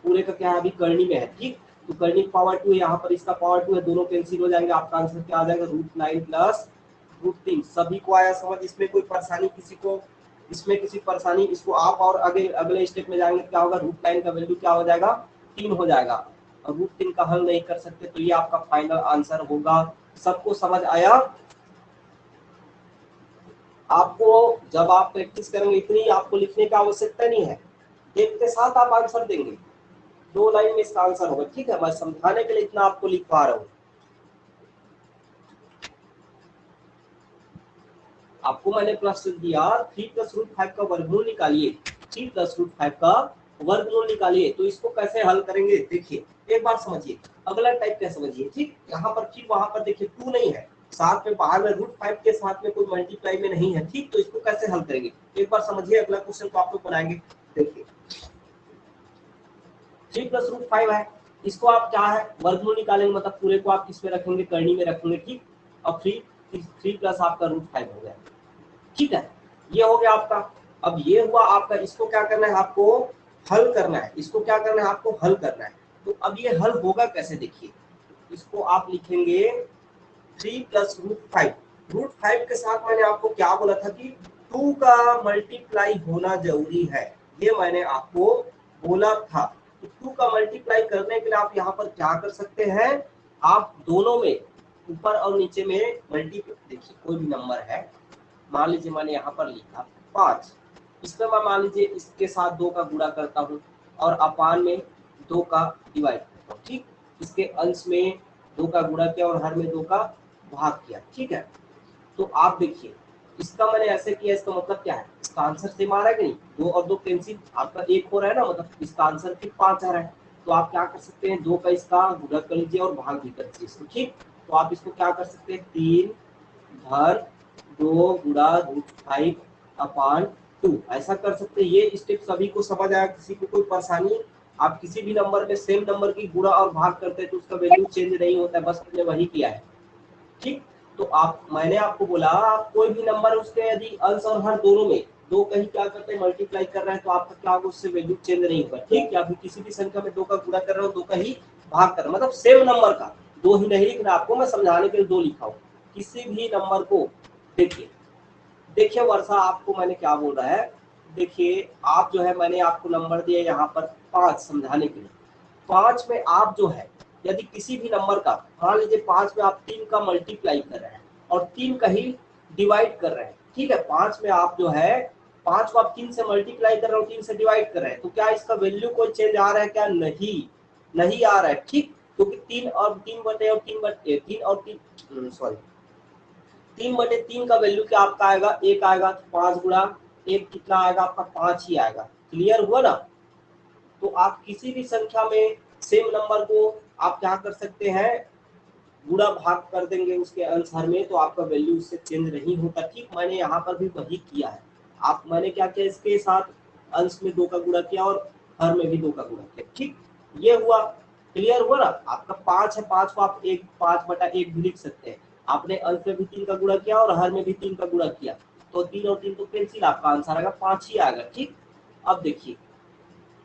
पूरे का क्या है अभी करनी में है। ठीक, तो करनी पावर 2 है, यहाँ पर इसका पावर 2 है, दोनों कैंसिल हो जाएंगे। आपका आंसर क्या आ जाएगा, √9 प्लस √3। सभी को आया समझ? इसमें कोई परेशानी किसी को, इसमें किसी परेशानी? इसको आप और आगे अगले स्टेप में जाएंगे क्या होगा, √9 का वैल्यू क्या हो जाएगा, 3 हो जाएगा। और √3 का हल नहीं कर सकते, तो ये आपका फाइनल आंसर होगा। सबको समझ आया? आपको जब आप प्रैक्टिस करेंगे इतनी आपको लिखने की आवश्यकता नहीं है, देखते साथ आप आंसर देंगे। 2 लाइन में इसका आंसर होगा। ठीक है, मैं समझाने के लिए इतना आपको लिख पा रहा हूँ। आपको मैंने प्रश्न दिया 3 प्लस √5 का वर्गमूल निकालिए, 3 प्लस √5 का वर्गमूल निकालिए। तो इसको कैसे हल करेंगे, देखिए एक बार समझिए, अगला टाइप क्या समझिए। ठीक, यहाँ पर फिर वहां पर देखिए 2 नहीं है, साथ में बाहर में √5 के साथ में कोई मल्टीप्लाई में नहीं है। ठीक, तो इसको कैसे हल करेंगे, एक बार समझिए। अगला क्वेश्चन को आप लोग बनाएंगे, देखिए 3 प्लस √5 है, इसको आप क्या है वर्गमूल निकालेंगे, मतलब पूरे को आप किस में रखेंगे, करनी में रखेंगे। ठीक, और 3 प्लस आपका √5 हो गया। ठीक है, ये हो गया आपका। अब ये हुआ आपका, इसको क्या करना है आपको, हल करना है। इसको क्या करना है आपको, हल करना है। तो अब ये हल होगा कैसे, देखिए इसको आप लिखेंगे 3 प्लस √5। √5 के साथ मैंने आपको क्या बोला था कि 2 का मल्टीप्लाई होना जरूरी है, ये मैंने आपको बोला था। तो 2 का मल्टीप्लाई करने के लिए आप यहाँ पर क्या कर सकते हैं, आप दोनों में ऊपर और नीचे में मल्टीप्लाई, देखिए कोई भी नंबर है, मान लीजिए मैंने यहाँ पर लिखा 5, इसमें मैं मान लीजिए इसके साथ 2 का गुणा करता हूँ और अपान में 2 का डिवाइड करता हूँ। ठीक, इसके अंश में 2 का गुणा किया और हर में 2 का भाग किया। ठीक है, तो आप देखिए इसका मैंने ऐसे किया, इसका मतलब क्या है, इसका आंसर सेम आ रहा है कि नहीं, 2 और 2 कैंसिल, आपका 1 हो रहा है ना, मतलब इसका आंसर फिर 5 आ रहा है। तो आप क्या कर सकते हैं, 2 का इसका गुणा कर लीजिए और भाग भी कर लीजिए इसको। ठीक, तो आप इसको क्या कर सकते हैं, 3 धन 2 गुणा √5 अपान 2, ऐसा कर सकते हैं। ये स्टेप सभी को समझ आया, किसी को कोई परेशानी? आप किसी भी नंबर में सेम नंबर की गुणा और भाग करते हैं तो उसका वैल्यू चेंज नहीं होता है, बस मैंने वही किया है। ठीक, तो मैंने आपको बोला आप कोई भी नंबर उसके यदि अंश और हर दोनों में 2 कहीं क्या करते हैं मल्टीप्लाई कर रहे हैं, तो आपका क्या होगा, उससे वैल्यू चेंज नहीं होगा। ठीक, या फिर किसी भी संख्या में 2 का गुणा कर रहे हो, 2 का ही भाग कर रहे हो, मतलब सेम नंबर का 2 ही नहीं लिखना आपको, मैं समझाने के लिए 2 लिखा हूँ। किसी भी नंबर को देखिए वर्षा, आपको मैंने क्या बोल रहा है, देखिए आप जो है मैंने आपको नंबर दिया यहाँ पर 5 समझाने के लिए। 5 में आप जो है यदि किसी भी नंबर का, मान लीजिए 5 में आप 3 का मल्टीप्लाई कर रहे हैं और 3 का ही डिवाइड कर रहे हैं। ठीक है, 5 में आप जो है 5 को आप 3 से मल्टीप्लाई कर रहे हो, 3 से डिवाइड कर रहे हैं, तो क्या इसका वैल्यू कोई चेंज आ रहा है क्या, नहीं आ रहा है। ठीक, क्योंकि 3 और 3 बटे और 3 बटे 3 और 3 सॉरी 3/3 का वैल्यू क्या आपका आएगा, 1 आएगा। तो 5 गुणा 1 कितना आएगा आपका, 5 ही आएगा। क्लियर हुआ ना? तो आप किसी भी संख्या में सेम नंबर को आप क्या कर सकते हैं, गुणा भाग कर देंगे उसके अंश हर में तो आपका वैल्यू उससे चेंज नहीं होता। ठीक, मैंने यहाँ पर भी वही किया है। मैंने क्या किया, इसके साथ अंश में 2 का गुणा किया और हर में भी 2 का गुणा किया। ठीक, ये हुआ, क्लियर हुआ ना। आपका 5 है, 5 को आप 5/1 भी लिख सकते हैं। आपने अंश में भी 3 का गुणा किया और हर में भी 3 का गुणा किया, तो 3 और 3 तो कैंसिल, आपका आंसर आएगा 5 ही आएगा। ठीक, अब देखिए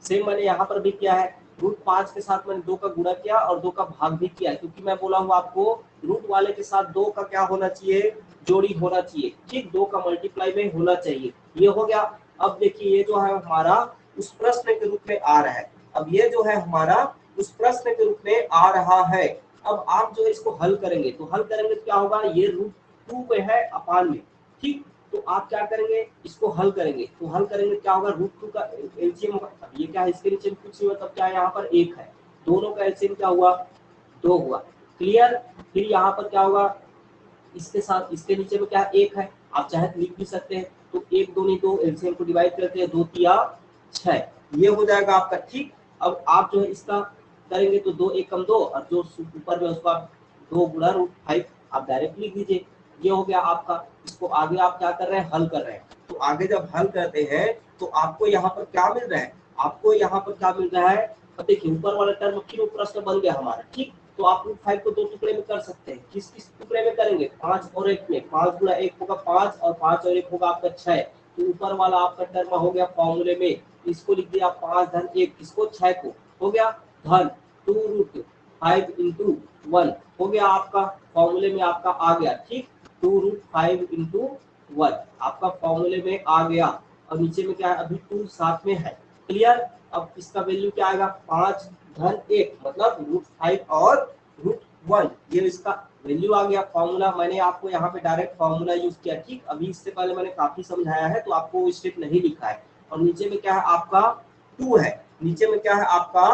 सेम मैंने यहाँ पर भी किया है। √5 के साथ मैंने 2 का गुणा किया और 2 का भाग भी किया, क्योंकि मैं बोला हूँ आपको रूट वाले के साथ 2 का क्या होना चाहिए, जोड़ी होना चाहिए। ठीक, 2 का मल्टीप्लाई में होना चाहिए। ये हो गया। अब देखिए ये जो है हमारा उस प्रश्न के रूप में आ रहा है। अब ये जो है हमारा उस प्रश्न के रूप में आ रहा है। अब आप जो है इसको हल करेंगे, तो हल करेंगे तो क्या होगा, ये √2 में है अपान में। ठीक, तो आप क्या करेंगे, इसको हल करेंगे, तो हल करेंगे क्या होगा, √2 का एलसीएम होगा। अब ये क्या है, इसके नीचे कुछ नहीं, मतलब क्या है, यहाँ पर 1 है, दोनों का एलसीएम क्या हुआ, 2 हुआ। क्लियर। फिर यहाँ पर क्या होगा, इसके साथ इसके नीचे में क्या 1 है, आप चाहे तो लिख भी सकते हैं। तो 1 2 नहीं, 2 एलसीएम को डिवाइड करते हैं, 2 3 6, ये हो जाएगा आपका। ठीक, अब आप जो है इसका करेंगे तो 2 1 कम 2 और जो ऊपर में उसका 2 गुणा √5 आप डायरेक्ट लिख दीजिए। ये हो गया आपका। इसको आगे आप क्या कर रहे हैं, हल कर रहे हैं। तो आगे जब हल करते हैं तो आपको यहाँ पर क्या मिल रहा है, आपको यहाँ पर क्या मिल रहा है, अब देखिए ऊपर वाला टर्म फिर प्रश्न बन गया हमारा। ठीक, तो आप √5 को 2 टुकड़े में कर सकते हैं। किस किस टुकड़े में करेंगे, 5 और 1 में। 5 गुणा 1 होगा 5 और 5 और 1 होगा आपका 6। तो ऊपर वाला आपका टर्म हो गया फॉर्मूले में, इसको लिख दिया 5 धन 1, किसको 6 को, हो गया धन 2√5 × 1 हो गया आपका फॉर्मूले में आपका आ गया। ठीक, 2√5 × 1 आपका फॉर्मूले में आ गया। और नीचे में क्या है, अभी 2 साथ में है। क्लियर। अब इसका वैल्यू क्या आएगा, 5 धन 1 मतलब √5 और √1, ये इसका वैल्यू आ गया। फॉर्मूला मैंने आपको यहाँ पे डायरेक्ट फॉर्मूला यूज किया। ठीक, अभी इससे पहले मैंने काफी समझाया है तो आपको स्टेप नहीं लिखा है। और नीचे में क्या है आपका 2 है, नीचे में क्या है आपका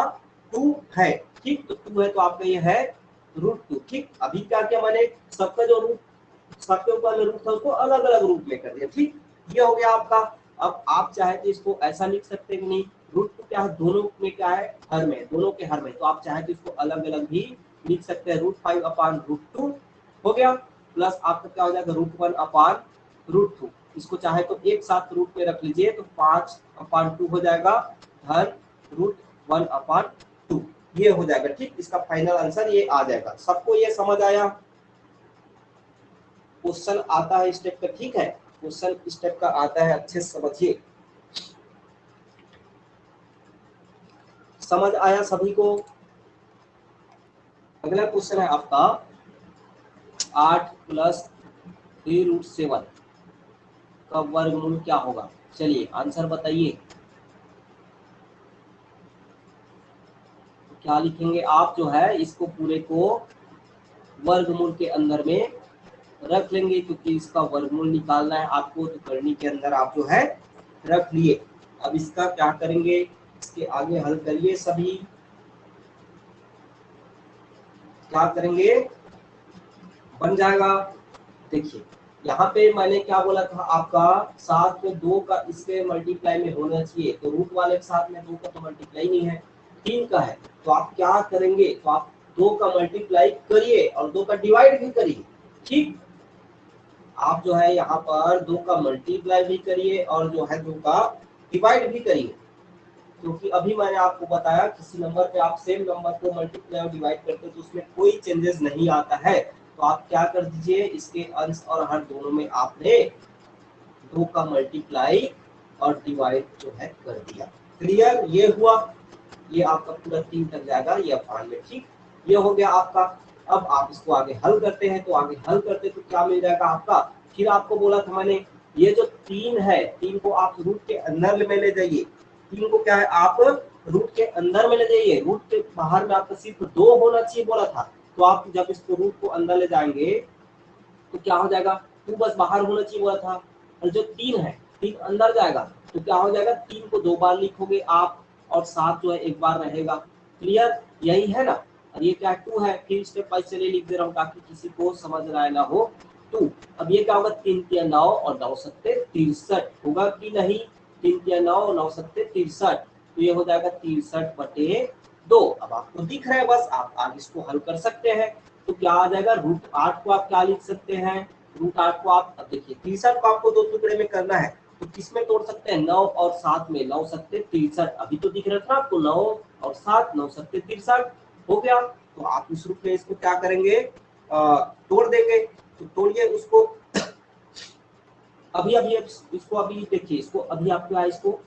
2 है। ठीक, तो 2 है तो आपका ये है √2। ठीक, अभी क्या किया मैंने, सबका जो रूट, सबके ऊपर में रूट था उसको अलग अलग रूप में कर दिया। ठीक, ये हो गया आपका। अब आप चाहे तो इसको ऐसा लिख सकते हैं कि नहीं, √2 क्या है, दोनों में क्या है, हर में, दोनों के हर में, तो आप चाहे तो इसको अलग अलग भी लिख सकते हैं। √5 अपान √2 हो गया, प्लस आपका क्या हो जाएगा √1 अपान √2। इसको चाहे तो एक साथ रूट में रख लीजिए, तो 5 अपान 2 हो जाएगा, धन √1 अपान 2, ये हो जाएगा। ठीक, इसका फाइनल आंसर ये आ जाएगा। सबको ये समझ आया। क्वेश्चन आता है स्टेप का, ठीक है, क्वेश्चन स्टेप का आता है, अच्छे से समझिए। समझ आया सभी को। अगला क्वेश्चन है आपका 8 + 3√7 का वर्गमूल क्या होगा। चलिए आंसर बताइए। तो क्या लिखेंगे आप, जो है इसको पूरे को वर्गमूल के अंदर में रख लेंगे, क्योंकि इसका वर्गमूल निकालना है आपको, तो करनी के अंदर आप जो है रख लिए। अब इसका क्या करेंगे, इसके आगे हल करिए सभी। क्या करेंगे, बन जाएगा। देखिए यहाँ पे मैंने क्या बोला था, आपका 7 में 2 का इसके मल्टीप्लाई में होना चाहिए, तो रूट वाले के साथ में 2 का तो मल्टीप्लाई नहीं है, 3 का है। तो आप क्या करेंगे, तो आप 2 का मल्टीप्लाई करिए और 2 का डिवाइड भी करिए। ठीक, आप जो है यहाँ पर 2 का मल्टीप्लाई भी करिए और जो है 2 का डिवाइड भी करिए, क्योंकि अभी मैंने आपको बताया किसी नंबर पे आप सेम नंबर को मल्टीप्लाई और डिवाइड करते हो तो उसमें कोई चेंजेस नहीं आता है। तो आप क्या कर दीजिए, इसके अंश और हर दोनों में आपने 2 का मल्टीप्लाई और डिवाइड जो है कर दिया। क्लियर, ये हुआ। ये आपका पूरा 3 तक जाएगा, ये अपान में। ठीक, ये हो गया आपका। अब आप इसको आगे हल करते हैं, तो आगे हल करते तो क्या मिल जाएगा आपका, फिर आपको बोला था मैंने, ये जो 3 है, 3 को आप रूट के अंदर में ले जाइए। 3 को क्या है, आप रूट के अंदर में ले जाइए, रूट के बाहर में आपका सिर्फ 2 होना चाहिए बोला था। तो आप जब इसको रूट को अंदर ले जाएंगे तो क्या हो जाएगा, 2 बस बाहर होना चाहिए बोला था, और जो 3 है 3 अंदर जाएगा, तो क्या हो जाएगा, 3 को 2 बार लिखोगे आप और 7 जो है 1 बार रहेगा। क्लियर, यही है ना। और ये क्या 2 है, फिर स्टेप बाय चलिए लिख दे रहा हूँ ताकि किसी को समझ ना हो। 2, अब ये क्या होगा, 3 × 9 और 9 सत्ते 63 होगा कि नहीं, 3 × 9 और 9 सत्ते 63, तो ये हो जाएगा 63/2। अब आपको दिख रहा है, बस आप आगे इसको हल कर सकते हैं। तो क्या आ जाएगा, √8 को आप क्या लिख सकते हैं, √8 को आप, अब देखिए 63 को आपको 2 टुकड़े में करना है तो किसमें तोड़ सकते हैं, 9 और 7 में, 9 सत्ते 63, अभी तो दिख रहा था आपको 9 और 7, 9 सत्ते 63 हो गया। तो आप इस रूप में इसको क्या करेंगे, तोड़ देंगे। तो तोड़िए उसको, अभी अभी इसको अभी देखिए, इसको अभी आप क्या, इसको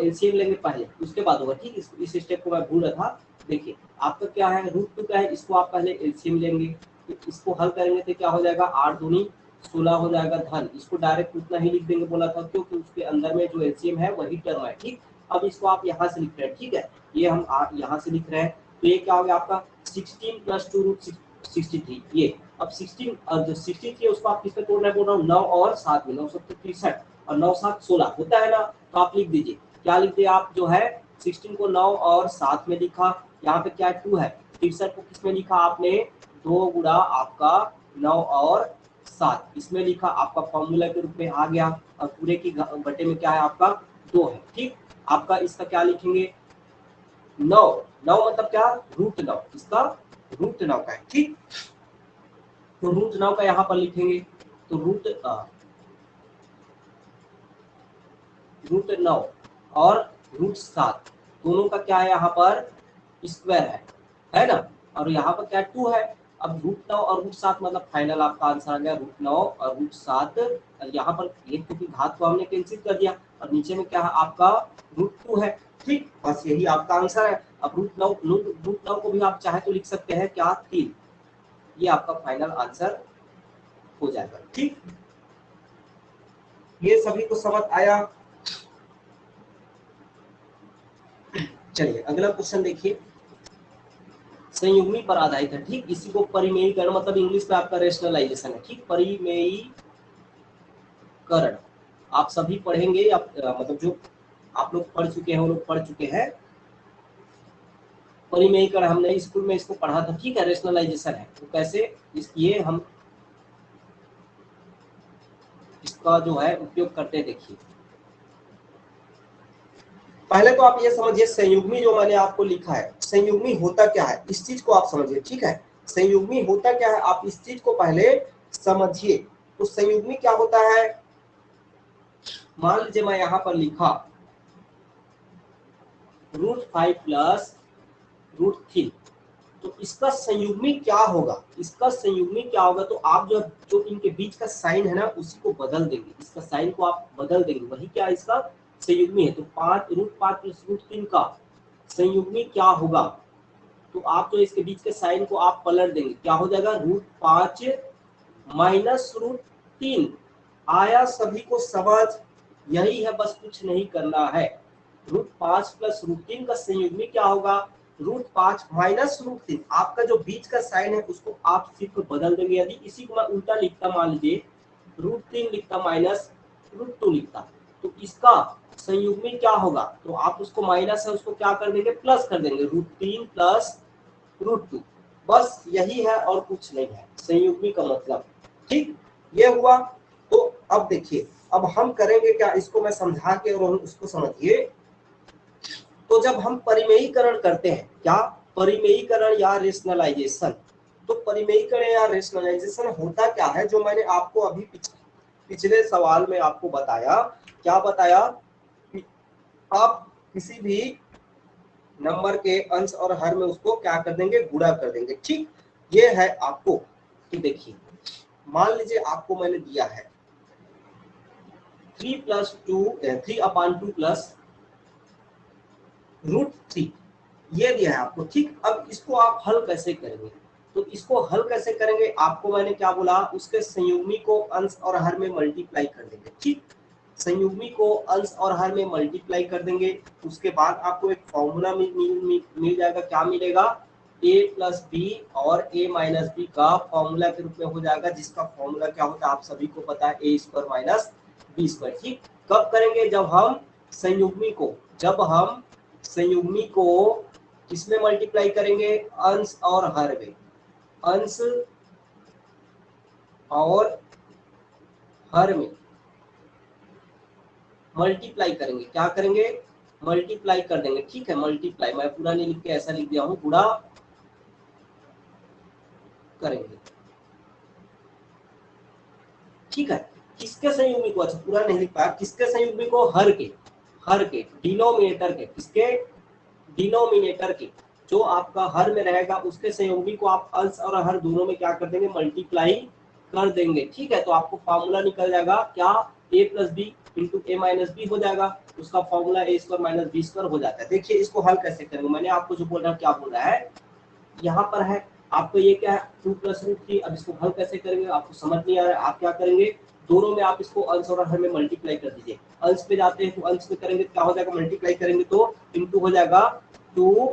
एलसीएम लेंगे पहले, उसके बाद होगा, ठीक। इस स्टेप को मैं भूल रहा था। देखिए आपका क्या है, √2 का है, इसको आप पहले एलसीएम लेंगे, तो इसको हल करेंगे तो क्या हो जाएगा, 8 दूनी 16 हो जाएगा धन, इसको डायरेक्ट उतना ही लिख देंगे, बोला था क्योंकि उसके अंदर में जो एलसीएम है वही टर्म है, ठीक। अब इसको आप यहाँ से लिख रहे हैं, ठीक है, ये हम यहाँ से लिख रहे हैं, तो ये क्या हो गया आपका 16 + 2 √63, ये अब 16 और जो 63 है उसको आप किसमें तोड़ना है, बोल रहा हूँ 9 और 7 में, 9 7 63 और 9 7 16 होता है ना, तो आप लिख दीजिए, क्या लिख दिया आप, जो है 16 को 9 और 7 में लिखा, यहाँ पे क्या 2 है, 63 को किसमें लिखा आपने, 2 गुणा आपका 9 और 7 इसमें लिखा, आपका फॉर्मूला के रूप में आ गया, और पूरे की बटे में क्या है आपका 2 है, ठीक। आपका इसका क्या लिखेंगे, 9 9 मतलब क्या, √9, इसका √9 का है, ठीक। तो √9 का यहाँ पर लिखेंगे, तो √9 और √7 दोनों का क्या है यहाँ पर स्क्वायर है ना, और यहाँ पर क्या 2 है। अब √9 और √7 मतलब फाइनल आपका आंसर आ गया √9 और √7, यहाँ पर एक की घात को हमने कैंसिल कर दिया, और नीचे में क्या है आपका √2 है, ठीक। बस यही आपका आंसर है। अब √9 को भी आप चाहे तो लिख सकते हैं क्या 3, ये आपका फाइनल आंसर हो जाएगा, ठीक। ये सभी को समझ आया। चलिए अगला क्वेश्चन देखिए, संयुग्मी पर आधारित है, ठीक। इसी को परिमेयीकरण मतलब इंग्लिश में आपका रेशनलाइजेशन है, ठीक। परिमेयीकरण आप सभी पढ़ेंगे, आप मतलब जो आप लोग पढ़ चुके हैं वो लोग पढ़ चुके हैं, परिमेयीकरण हमने स्कूल में इसको पढ़ा था, ठीक है। रेशनलाइजेशन है तो कैसे ये हम इसका जो है उपयोग करते हैं, देखिए पहले तो आप ये समझिए, संयुग्मी जो मैंने आपको लिखा है, संयुग्मी होता क्या है इस चीज को आप समझिए, ठीक है। संयुग्मी होता क्या है आप इस चीज को पहले समझिए। तो संयुग्मी क्या होता है, मान लीजिए मैं यहाँ पर लिखा √5 + √3, तो इसका संयुग्मी क्या होगा, इसका संयुग्मी क्या होगा, तो आप जो इनके बीच का साइन है ना उसी को बदल देंगे, इसका साइन को आप बदल देंगे, वही क्या इसका संयुग्मी है। तो √5 + √3 का संयुग्मी क्या होगा, तो आप जो इसके बीच के साइन को आप पलट देंगे, क्या हो जाएगा √5 - √3, आया सभी को समझ, यही है, बस कुछ नहीं करना है। √5 + √3 का संयुग्मी क्या होगा, √5 - √3, आपका जो बीच का साइन है उसको आप सिर्फ बदल देंगे। यदि इसी को मैं उल्टा लिखता, मान लीजिए √3 लिखता -√2 लिखता, तो इसका संयुग्मी क्या होगा, तो आप उसको माइनस है उसको क्या कर देंगे, प्लस कर देंगे, √3 + √2, बस यही है और कुछ नहीं है संयुग्मी का मतलब, ठीक। ये हुआ। तो अब देखिए, अब हम करेंगे क्या, इसको मैं समझा के और उसको समझिए। तो जब हम परिमेयीकरण करते हैं, क्या परिमेयीकरण या रेशनलाइजेशन, तो परिमेयीकरण या रेशनलाइजेशन होता क्या है, जो मैंने आपको अभी पिछले सवाल में आपको बताया, क्या बताया कि आप किसी भी नंबर के अंश और हर में उसको क्या कर देंगे, गुणा कर देंगे, ठीक। ये है आपको कि देखिए मान लीजिए आपको मैंने दिया है 3/2 + √3, ये दिया है आपको, ठीक। अब इसको आप हल कैसे करेंगे, तो इसको हल कैसे करेंगे, आपको मैंने क्या बोला, उसके संयुग्मी को अंश और हर में मल्टीप्लाई कर देंगे, ठीक। संयुग्मी को अंश और हर में मल्टीप्लाई कर देंगे, उसके बाद आपको एक फॉर्मूला मिल जाएगा, क्या मिलेगा, a + b और a - b का फॉर्मूला के रूप में हो जाएगा, जिसका फॉर्मूला क्या होता है आप सभी को पता है, a² - b², ठीक। कब करेंगे, जब हम संयुग्मी को किसमें मल्टीप्लाई करेंगे, अंश और हर में, अंश और हर में मल्टीप्लाई करेंगे, क्या करेंगे, मल्टीप्लाई कर देंगे, ठीक है। मल्टीप्लाई मैं पूरा नहीं लिख के ऐसा लिख दिया हूं, गुणा करेंगे। ठीक है, किसके संयुग्मी को, अच्छा पूरा नहीं लिख पाया, किसके संयुग्मी को, हर के डिनोमिनेटर के, किसके डिनोमिनेटर के, जो आपका हर में रहेगा उसके संयुग्मी को आप अंश और हर दोनों में क्या कर देंगे, मल्टीप्लाई कर देंगे। ठीक है, तो आपको फॉर्मूला निकल जाएगा क्या, a plus B into A minus B हो जाएगा, उसका formula A square minus B square हो जाता है। देखिए इसको हल कैसे करेंगे, मैंने आपको जो बोल रहा हूँ क्या बोल रहा है, यहाँ पर है आपको ये क्या है 2 प्लस रूट 3, अब इसको हल कैसे करेंगे आपको समझ नहीं आ रहा है, आप क्या करेंगे, दोनों में आप इसको अंश और हर में मल्टीप्लाई कर दीजिए। अंश पे जाते हैं तो अंश में करेंगे क्या हो जाएगा, मल्टीप्लाई करेंगे तो इनटू हो जाएगा 2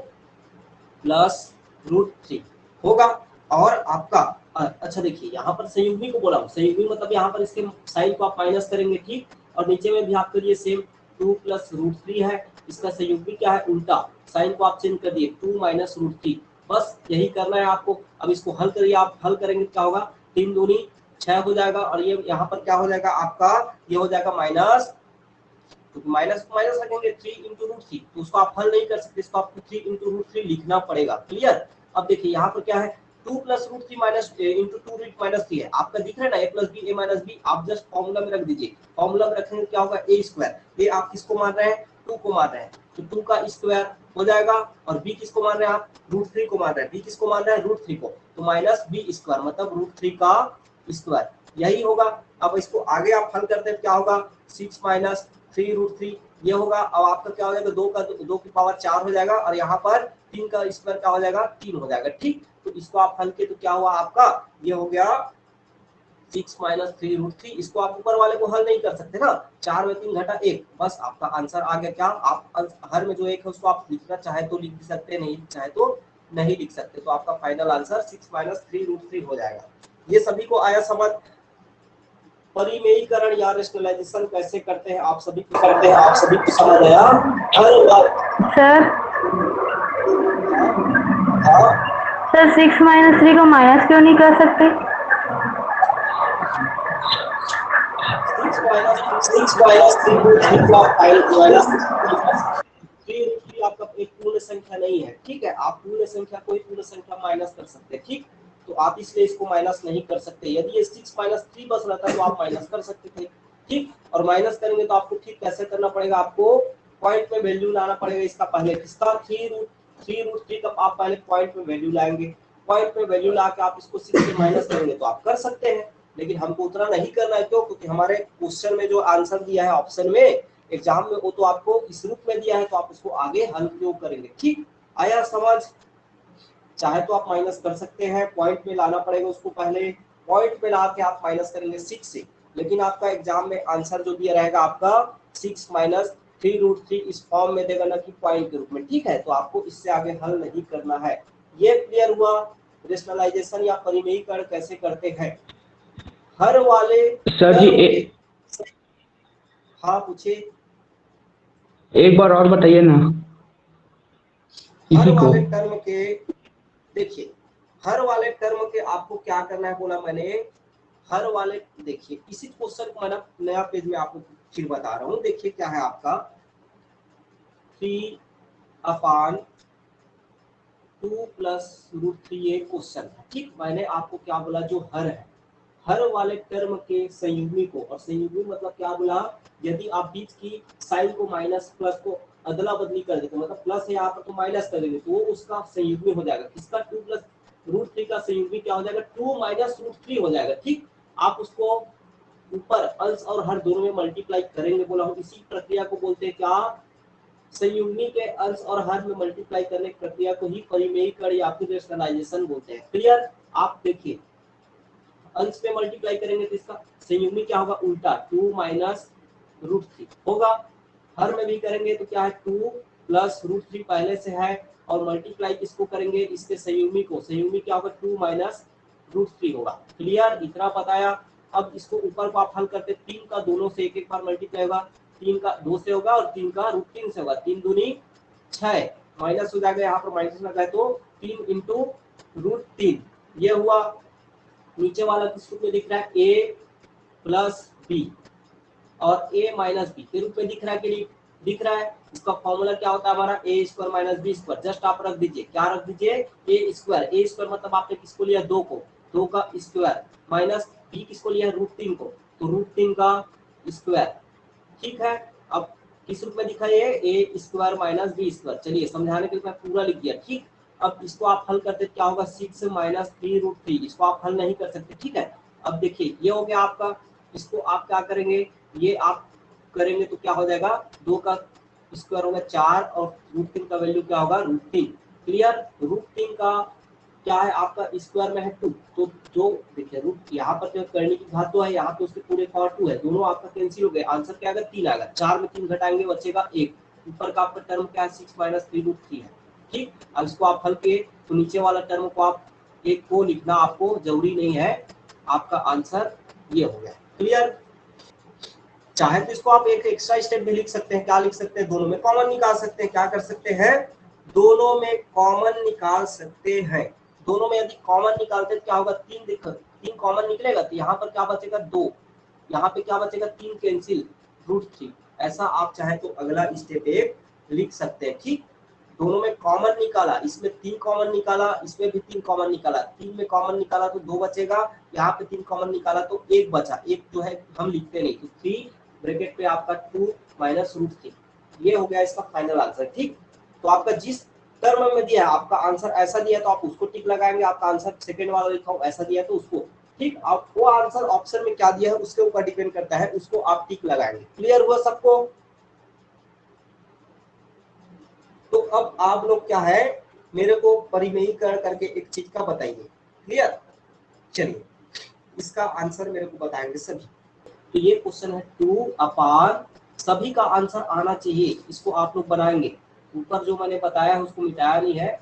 प्लस रूट 3 होगा। और आपका अच्छा देखिए यहाँ पर संयुग्मी को बोला हूँ, संयुग्मी मतलब यहाँ पर इसके साइन को आप माइनस करेंगे, ठीक, और नीचे में भी आपके लिए सेम 2 प्लस रूट 3 है, इसका संयुग्मी क्या है, उल्टा साइन को आप चेंज कर दिए 2 माइनस रूट 3, बस यही करना है आपको। अब इसको हल करिए, आप हल करेंगे क्या होगा, 3 दूनी 6 हो जाएगा, और ये यहाँ पर क्या हो जाएगा आपका, ये हो जाएगा माइनस, तो माइनस माइनस रखेंगे 3 इंटू रूट 3, तो उसको आप हल नहीं कर सकते, इसको आपको 3 इंटू रूट 3 लिखना पड़ेगा। क्लियर, अब देखिए यहाँ पर क्या है, 2 plus root 3 minus into 2 root minus 3 है, आपका दिख रहा है ना, A plus B A minus B, आप जस्ट फॉर्मूला में रख दीजिए, फॉर्मूला में रखेंगे क्या होगा, ए स्क्वायर, ये आप किसको मान रहे हैं, 2 को मान रहे हैं, तो 2 का स्क्वायर हो जाएगा, और बी किसको मान रहे हैं आप, रूट 3 को मान रहे हैं, बी किसको मान रहे हैं, रूट 3 को, तो माइनस बी स्क्वायर मतलब रूट 3 का स्क्वायर, यही होगा। अब इसको आगे आप हल करते हैं क्या होगा, 6 माइनस 3 रूट 3 ये होगा। अब आपका क्या हो जाएगा, 2 की पावर 4 हो जाएगा, और यहाँ पर 3 का स्क्वायर क्या हो जाएगा, 3 हो जाएगा। ठीक, तो इसको आप हल के तो क्या हुआ आपका, ये हो गया 6 माइनस 3 रूट 3, इसको आप ऊपर वाले को हल नहीं कर सकते ना, 4 में 3 घटा 1, बस आपका आंसर आ गया। क्या आप हर में जो एक है उसको आप लिखना चाहे तो लिख भी सकते हैं, नहीं चाहे तो नहीं लिख सकते, तो आपका फाइनल आंसर 6 माइनस 3 रूट 3 हो जाएगा। ये सभी को आया समझ, परिमेयीकरण या रेशनलाइजेशन कैसे करते हैं आप सभी को करते हैं, आप सभी को समझ आया। हर सर सर 6 माइनस 3 को माइनस क्यों नहीं कर सकते, 6 माइनस 3 को आप माइनस 3 आपका एक पूर्ण संख्या नहीं है, ठीक है, आप पूर्ण संख्या कोई पूर्ण संख्या माइनस कर सकते हैं, ठीक, तो आप इसलिए इसको माइनस नहीं कर सकते। यदि ये 6 माइनस 3 बस रहता तो आप माइनस कर सकते थे, ठीक, और माइनस करेंगे तो आपको ठीक कैसे करना पड़ेगा, आपको पॉइंट में वैल्यू लाना पड़ेगा इसका, पहले किसका 3 रूट 3 का आप पहले पॉइंट में वैल्यू लाएंगे, पॉइंट में वैल्यू ला के आप इसको 6 से माइनस करेंगे तो आप कर सकते हैं, लेकिन हमको उतना नहीं करना है, क्यों, क्योंकि हमारे क्वेश्चन में जो आंसर दिया है ऑप्शन में एग्जाम में वो तो आपको इस रूप में दिया है, तो आप उसको आगे हल क्यों करेंगे। ठीक, आया समझ, चाहे तो आप माइनस कर सकते हैं, पॉइंट में लाना पड़ेगा उसको, पहले पॉइंट में ला के आप माइनस करेंगे 6 से, लेकिन आपका एग्जाम में आंसर जो दिया रहेगा आपका 6 माइनस 3 रूट 3 इस फॉर्म में देगा ना कि पॉइंट के रूप में। ठीक है, तो आपको इससे आगे हल नहीं करना है। ये क्लियर हुआ, रेशनलाइजेशन या परिमेयीकरण कैसे करते हैं। हर वाले सर जी हाँ पूछिए, एक बार और बताइए ना हर इसी को। वाले टर्म के, देखिए हर वाले टर्म के आपको क्या करना है, बोला मैंने हर वाले, देखिए इसी क्वेश्चन को मैं नया पेज में आपको फिर बता रहा हूँ। देखिए क्या है आपका 3 अपान 2 प्लस रूट 3 ये क्वेश्चन है, ठीक, मैंने आपको क्या बोला, जो हर है, हर वाले टर्म के संयुग्मी को, और संयुग्मी मतलब क्या बोला, यदि आप बीच की साइन को माइनस प्लस को अदला बदली कर देते, मतलब प्लस है यहाँ पर तो माइनस कर देंगे, तो वो उसका संयुग्मी हो जाएगा, किसका 2 प्लस रूट 3 का संयुग्मी क्या हो जाएगा, 2 माइनस रूट 3 हो जाएगा। ठीक, आप उसको ऊपर अंश और हर दोनों में मल्टीप्लाई करेंगे, बोला हूँ इसी प्रक्रिया को बोलते हैं क्या, संयुग्मी के अंश और हर में मल्टीप्लाई करने की प्रक्रिया को ही परिमेयीकरण या फिर रेशनलाइजेशन बोलते हैं। क्लियर, आप देखिए अंश पे मल्टीप्लाई करेंगे तो इसका संयुग्मी क्या होगा, उल्टा 2 माइनस रूट 3 होगा, हर में भी करेंगे तो क्या है 2 प्लस रूट 3 पहले से है, और मल्टीप्लाई किसको करेंगे, इसके संयुग्मी को, संयुग्मी क्या होगा 2 माइनस रूट 3 होगा। क्लियर, इतना बताया। अब इसको ऊपर को आप हल करते, 3 का दोनों से एक एक बार मल्टीप्लाई होगा, 3 का 2 से होगा और 3 का रूट 3 से होगा, 3 दूनी 6 माइनस हो जाएगा, यहाँ पर माइनस लगा है तो 3 इंटू रूट 3 ये हुआ। नीचे वाला किस रूप में दिख रहा है, a प्लस बी और a माइनस बी के रूप में दिख रहा है कि नहीं, दिख रहा है। इसका फॉर्मूला क्या होता है हमारा A square minus B square. Just आप रख दीजिए, क्या रख दीजिए, ए स्क्वायर। ए स्क्वायर मतलब आपने किसको लिया, 2 को, 2 का स्क्वायर, माइनस बी किसको लिया, √3 को, तो √3 का स्क्वायर। ठीक है, अब किस रूप में दिखा ये, ए स्क्वायर माइनस बी स्क्वायर। चलिए समझाने के लिए मैं पूरा लिख दिया। ठीक, अब इसको आप हल करते क्या होगा, 6 माइनस 3√3, इसको आप हल नहीं कर सकते। ठीक है, अब देखिए ये हो गया आपका, इसको आप क्या करेंगे, ये आप करेंगे तो क्या हो जाएगा, 2 का स्क्वायर होगा 4 और √3 का वैल्यू क्या होगा, √3। क्लियर, √3 का क्या है आपका स्क्वायर में है 2, तो जो देखिए रूट यहाँ पर जो करने की घात 2 है, यहाँ पे उसके पूरे पावर 2 है, दोनों आपका कैंसिल हो गए। आंसर क्या आएगा, 3 आएगा। 4 में 3 घटाएंगे बचेगा 1। ऊपर का आपका टर्म क्या है, 6 माइनस 3√3 है। ठीक, अब इसको आप हल किए तो नीचे वाला टर्म को आप एक को लिखना आपको जरूरी नहीं है, आपका आंसर ये हो गया। क्लियर, चाहे तो इसको आप एक एक्स्ट्रा स्टेप भी लिख सकते हैं। क्या लिख सकते हैं, दोनों में कॉमन निकाल सकते हैं। क्या कर सकते हैं, दोनों में कॉमन निकाल सकते हैं। दोनों में यदि कॉमन निकालते तो क्या होगा, 3 देखो, 3 कॉमन निकलेगा तो यहाँ पर क्या बचेगा, 2, यहाँ पे क्या बचेगा, 3 कैंसिल, √3। ऐसा आप चाहे तो अगला स्टेप एक लिख सकते हैं। ठीक, दोनों में कॉमन निकाला, इसमें 3 कॉमन निकाला, इसमें भी 3 कॉमन निकाला, 3 में कॉमन निकाला तो 2 बचेगा, यहाँ पे 3 कॉमन निकाला तो 1 बचा। एक जो है हम लिखते नहीं, तो 3 ब्रैकेट पे आपका 2 माइनस √3, ये हो गया इसका फाइनल आंसर। ठीक, तो आपका जिस टर्म में दिया है, आपका आंसर ऐसा दिया है तो आप उसको टिक लगाएंगे, आपका आंसर सेकंड वाला लिखा हो ऐसा दिया है तो उसको। ठीक, आप वो आंसर ऑप्शन में क्या दिया है उसके ऊपर डिपेंड करता है, उसको आप टिक लगाएंगे। क्लियर हुआ सबको, तो अब आप लोग क्या है, मेरे को परिमेयीकरण करके एक चीज का बताइए। क्लियर, चलिए इसका आंसर मेरे को बताएंगे सभी। तो ये क्वेश्चन है 2/, सभी का आंसर आना चाहिए, इसको आप लोग बनाएंगे। ऊपर जो मैंने बताया है उसको मिटाया नहीं है,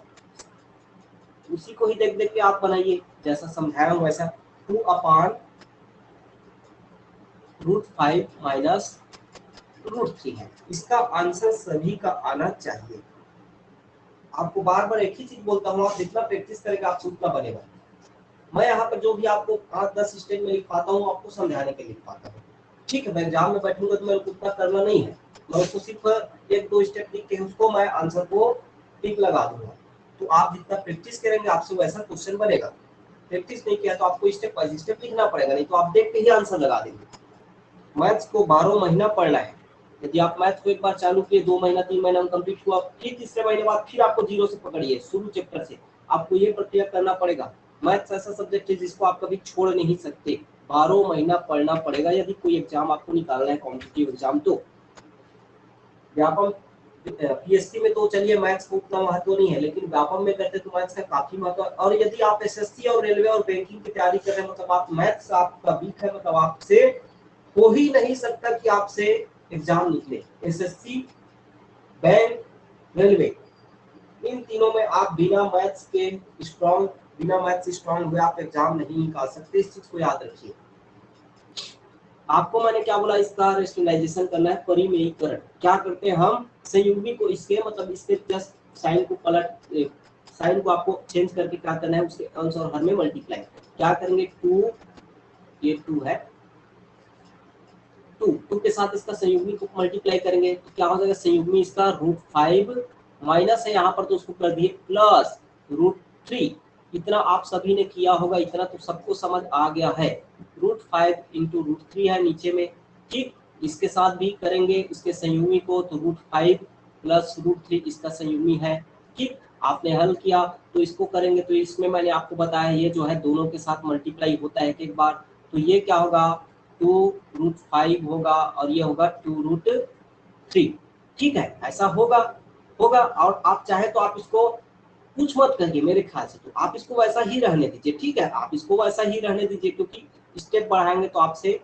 उसी को ही देख देख के आप बनाइए, जैसा समझाया हूं वैसा। 2/√5 माइनस √3 है, इसका आंसर सभी का आना चाहिए। आपको बार बार एक ही चीज बोलता हूँ, आप जितना प्रैक्टिस करेंगे आपसे उतना बनेगा। मैं यहाँ पर जो भी आपको 5-10 स्टेप में लिख पाता हूँ आपको समझाने के लिए लिख पाता हूँ। ठीक है, मैं एग्जाम में बैठूंगा तो मेरे को उतना करना नहीं है, मैं उसको सिर्फ 1-2 स्टेप लिख के उसको मैं आंसर को टिक लगा दूंगा। तो आप जितना प्रैक्टिस करेंगे आपसे वैसा क्वेश्चन बनेगा। प्रैक्टिस नहीं किया तो आपको स्टेप बाय स्टेप लिखना पड़ेगा, नहीं तो आप देख के ही आंसर लगा देंगे। मैथ्स को 12 महीना पढ़ना है। यदि आप मैथ्स को एक बार चालू किए, 2 महीना 3 महीना में कंप्लीट हुआ, फिर तीसरे महीने बाद फिर आपको जीरो से पकड़िए, शुरू चैप्टर से आपको ये प्रक्रिया करना पड़ेगा। मैथ्स ऐसा सब्जेक्ट है जिसको आप कभी छोड़ नहीं सकते, 12 महीना पढ़ना पड़ेगा यदि कोई एग्जाम आपको निकालना है, कॉम्पिटिटिव एग्जाम। तो व्यापम पीएससी में तो चलिए मैथ्स को उतना महत्व नहीं है, लेकिन व्यापम में करते तो मैथ्स का काफी महत्व। और यदि आप एसएससी और रेलवे और बैंकिंग की तैयारी कर रहे हैं, मतलब आप मैथ्स आपका वीक है, मतलब आपसे हो ही नहीं सकता कि आपसे एग्जाम निकले। एसएससी, बैंक, रेलवे, इन तीनों में आप बिना मैथ्स स्ट्रॉन्ग हुए आप एग्जाम नहीं निकाल सकते, इस चीज को याद रखिए। आपको मैंने क्या बोला, इसका रेशनलाइजेशन करना है, परिमेयीकरण। क्या करते हैं हम, संयुग्मी को इसके मतलब इसके जस्ट साइन को साइन को आपको चेंज करके क्या करना है, उसके अंश और हर में मल्टीप्लाई। क्या करेंगे, 2, ये 2 है, 2 के साथ इसका संयुग्मी को मल्टीप्लाई करेंगे तो क्या हो जाएगा, संयुग्मी इसका √5 माइनस है यहाँ पर तो उसको कर दिए प्लस √3। इतना आप सभी ने किया होगा, इतना तो सबको समझ आ गया है। √5 इंटू √3 है नीचे में। ठीक, इसके साथ भी करेंगे इसके संयुग्मी को, तो √5 प्लस √3 इसका संयुग्मी है। ठीक, आपने हल किया तो इसको करेंगे, तो इसमें मैंने आपको बताया ये जो है दोनों के साथ मल्टीप्लाई होता है एक बार, तो ये क्या होगा, 2√5 होगा और ये होगा 2√3। ठीक है, ऐसा होगा। और आप चाहे तो आप इसको कुछ मत करिए, मेरे ख्याल से तो आप इसको वैसा ही रहने दीजिए। ठीक है, आप इसको वैसा ही रहने दीजिए, क्योंकि स्टेप बढ़ाएंगे तो आपसे,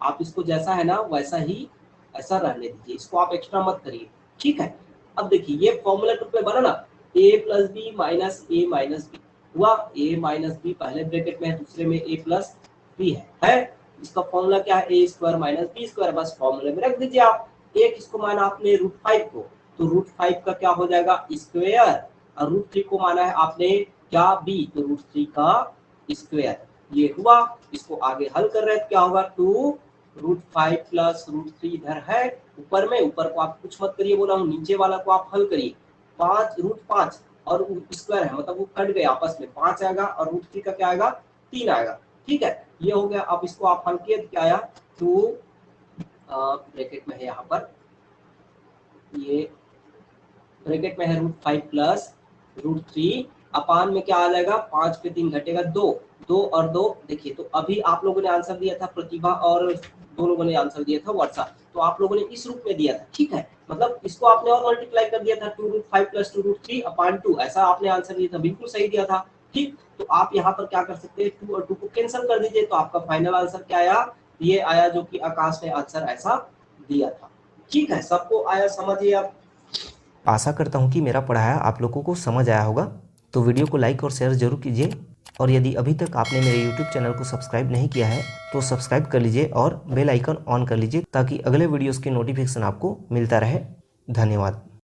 आप इसको जैसा है ना वैसा ही ऐसा रहने दीजिए, इसको आप एक्स्ट्रा मत करिए। ठीक है, अब देखिए ये फॉर्मूला रूप में बना ना, a plus B minus a minus B हुआ। a माइनस बी पहले ब्रैकेट में है, दूसरे में a प्लस बी है। इसका फॉर्मूला क्या है, a square minus B square, बस फॉर्मूले में रख दीजिए आप। एक इसको माना आपने √5 को, तो √5 का क्या हो जाएगा, स्क्वायर, और √3 को माना है आपने क्या, b, तो √3 का स्क्वायर। ये हुआ, इसको आगे हल कर रहे हैं तो क्या होगा, 2 √5 प्लस √3 इधर है ऊपर में, ऊपर को आप कुछ मत करिए बोला हूँ, नीचे वाला को आप हल करिए। 5 √5 और स्क्वायर है मतलब वो कट गए आपस में, 5 आएगा और √3 का क्या आएगा 3 आएगा। ठीक है, ये हो गया। अब इसको आप हल किए तो क्या आया 2 ब्रैकेट में है यहाँ पर, ये ब्रैकेट में है √5 प्लस √3 अपान में क्या आ जाएगा 5 पे 3 घटेगा 2, 2 और 2 देखिए। तो अभी आप लोगों ने आंसर दिया था प्रतिभा और दो लोगों ने आंसर दिया था वर्षा, तो आप लोगों ने इस रूप में दिया था। ठीक है, मतलब इसको आपने और मल्टीप्लाई कर दिया था 2√5 प्लस 2√3 अपान 2, ऐसा आपने आंसर दिया था, बिल्कुल सही दिया था। ठीक, तो आप यहाँ पर क्या कर सकते हैं 2 और 2 को कैंसिल कर दीजिए, तो आपका फाइनल आंसर क्या आया, ये आया जो कि आकाश ने आंसर ऐसा दिया था। ठीक है, सबको आया समझिए आप। आशा करता हूँ कि मेरा पढ़ाया आप लोगों को समझ आया होगा। तो वीडियो को लाइक और शेयर जरूर कीजिए, और यदि अभी तक आपने मेरे YouTube चैनल को सब्सक्राइब नहीं किया है तो सब्सक्राइब कर लीजिए और बेल आइकन ऑन कर लीजिए, ताकि अगले वीडियोस की नोटिफिकेशन आपको मिलता रहे। धन्यवाद।